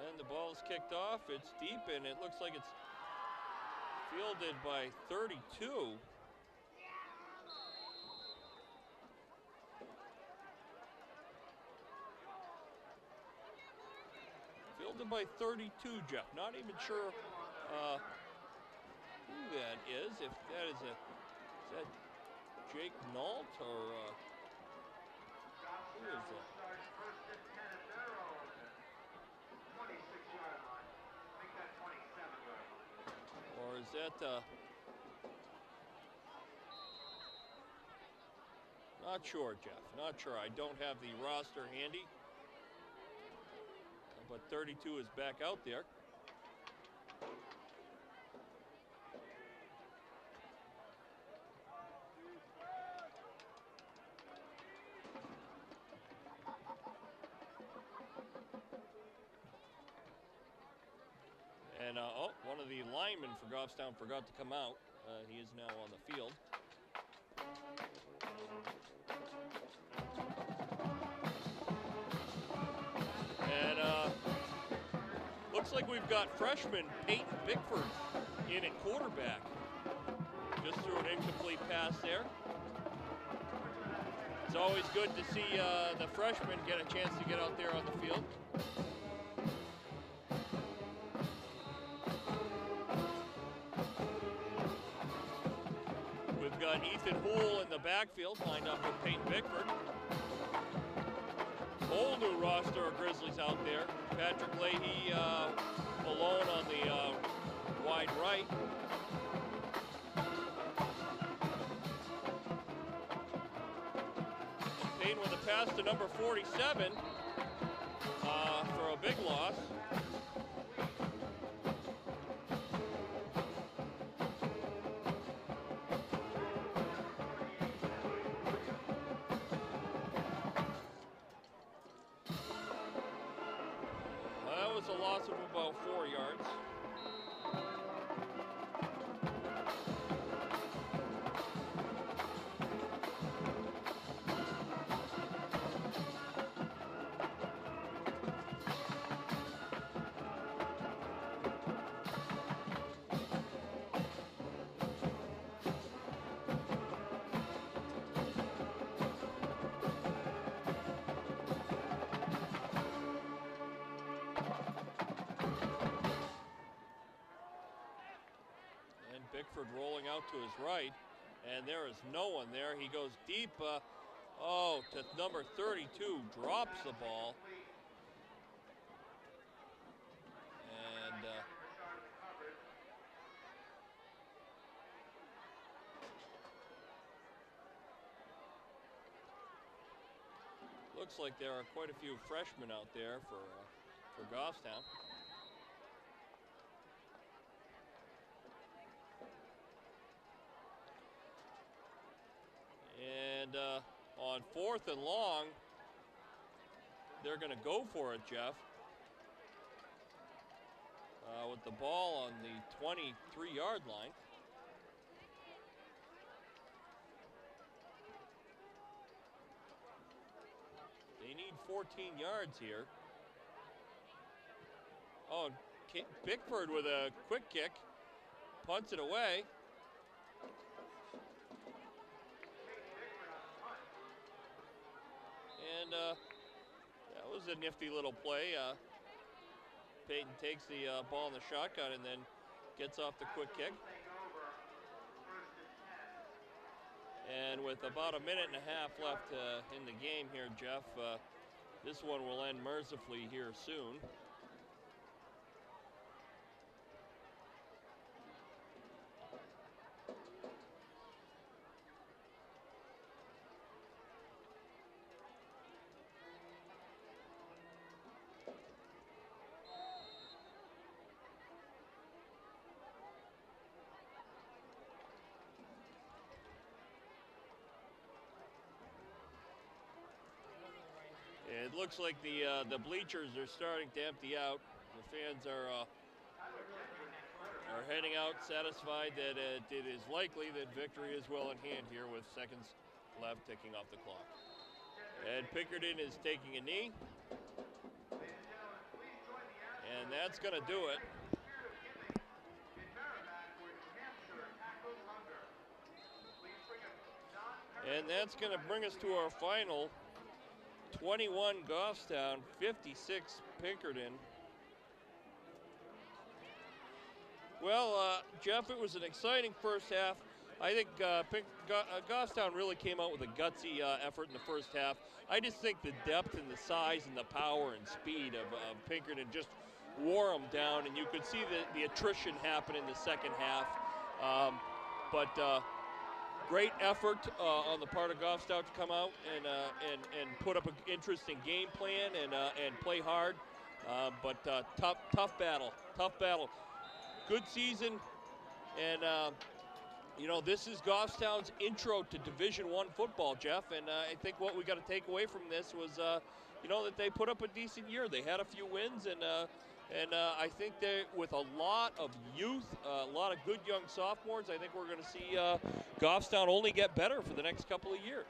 And the ball's kicked off. It's deep, and it looks like it's fielded by 32. Fielded by 32, Jeff. Not even sure who that is. If that is that Jake Nault or who is that? Or is that, not sure, Jeff, not sure. I don't have the roster handy, but 32 is back out there. And, one of the linemen for Goffstown forgot to come out. He is now on the field. And, looks like we've got freshman Peyton Bickford in at quarterback. Just threw an incomplete pass there. It's always good to see the freshmen get a chance to get out there on the field. We've got Ethan Houle in the backfield, lined up with Peyton Bickford. Whole new roster of Grizzlies out there. Patrick Leahy alone on the wide right. Payne with a pass to number 47 for a big loss. That was a loss of about 4 yards. Bickford rolling out to his right, and there is no one there. He goes deep, to number 32, drops the ball. And looks like there are quite a few freshmen out there for Goffstown. And on 4th and long, they're going to go for it, Jeff. With the ball on the 23-yard line. They need 14 yards here. Oh, Bickford with a quick kick, punts it away. And that was a nifty little play. Peyton takes the ball in the shotgun and then gets off the quick kick. And with about a minute and a half left in the game here, Jeff, this one will end mercifully here soon. It looks like the bleachers are starting to empty out. The fans are heading out, satisfied that it is likely that victory is well in hand here with seconds left ticking off the clock. And Pinkerton is taking a knee. And that's going to do it. And that's going to bring us to our final. 21 Goffstown, 56 Pinkerton. Well, Jeff, it was an exciting first half. I think Goffstown really came out with a gutsy effort in the first half. I just think the depth and the size and the power and speed of Pinkerton just wore them down, and you could see the attrition happen in the second half. But great effort on the part of Goffstown to come out and put up an interesting game plan and play hard. But tough battle. Good season, and you know, this is Goffstown's intro to Division I football, Jeff. And I think what we got to take away from this was, you know, that they put up a decent year. They had a few wins, and I think they, with a lot of youth, a lot of good young sophomores, I think we're going to see Goffstown only get better for the next couple of years.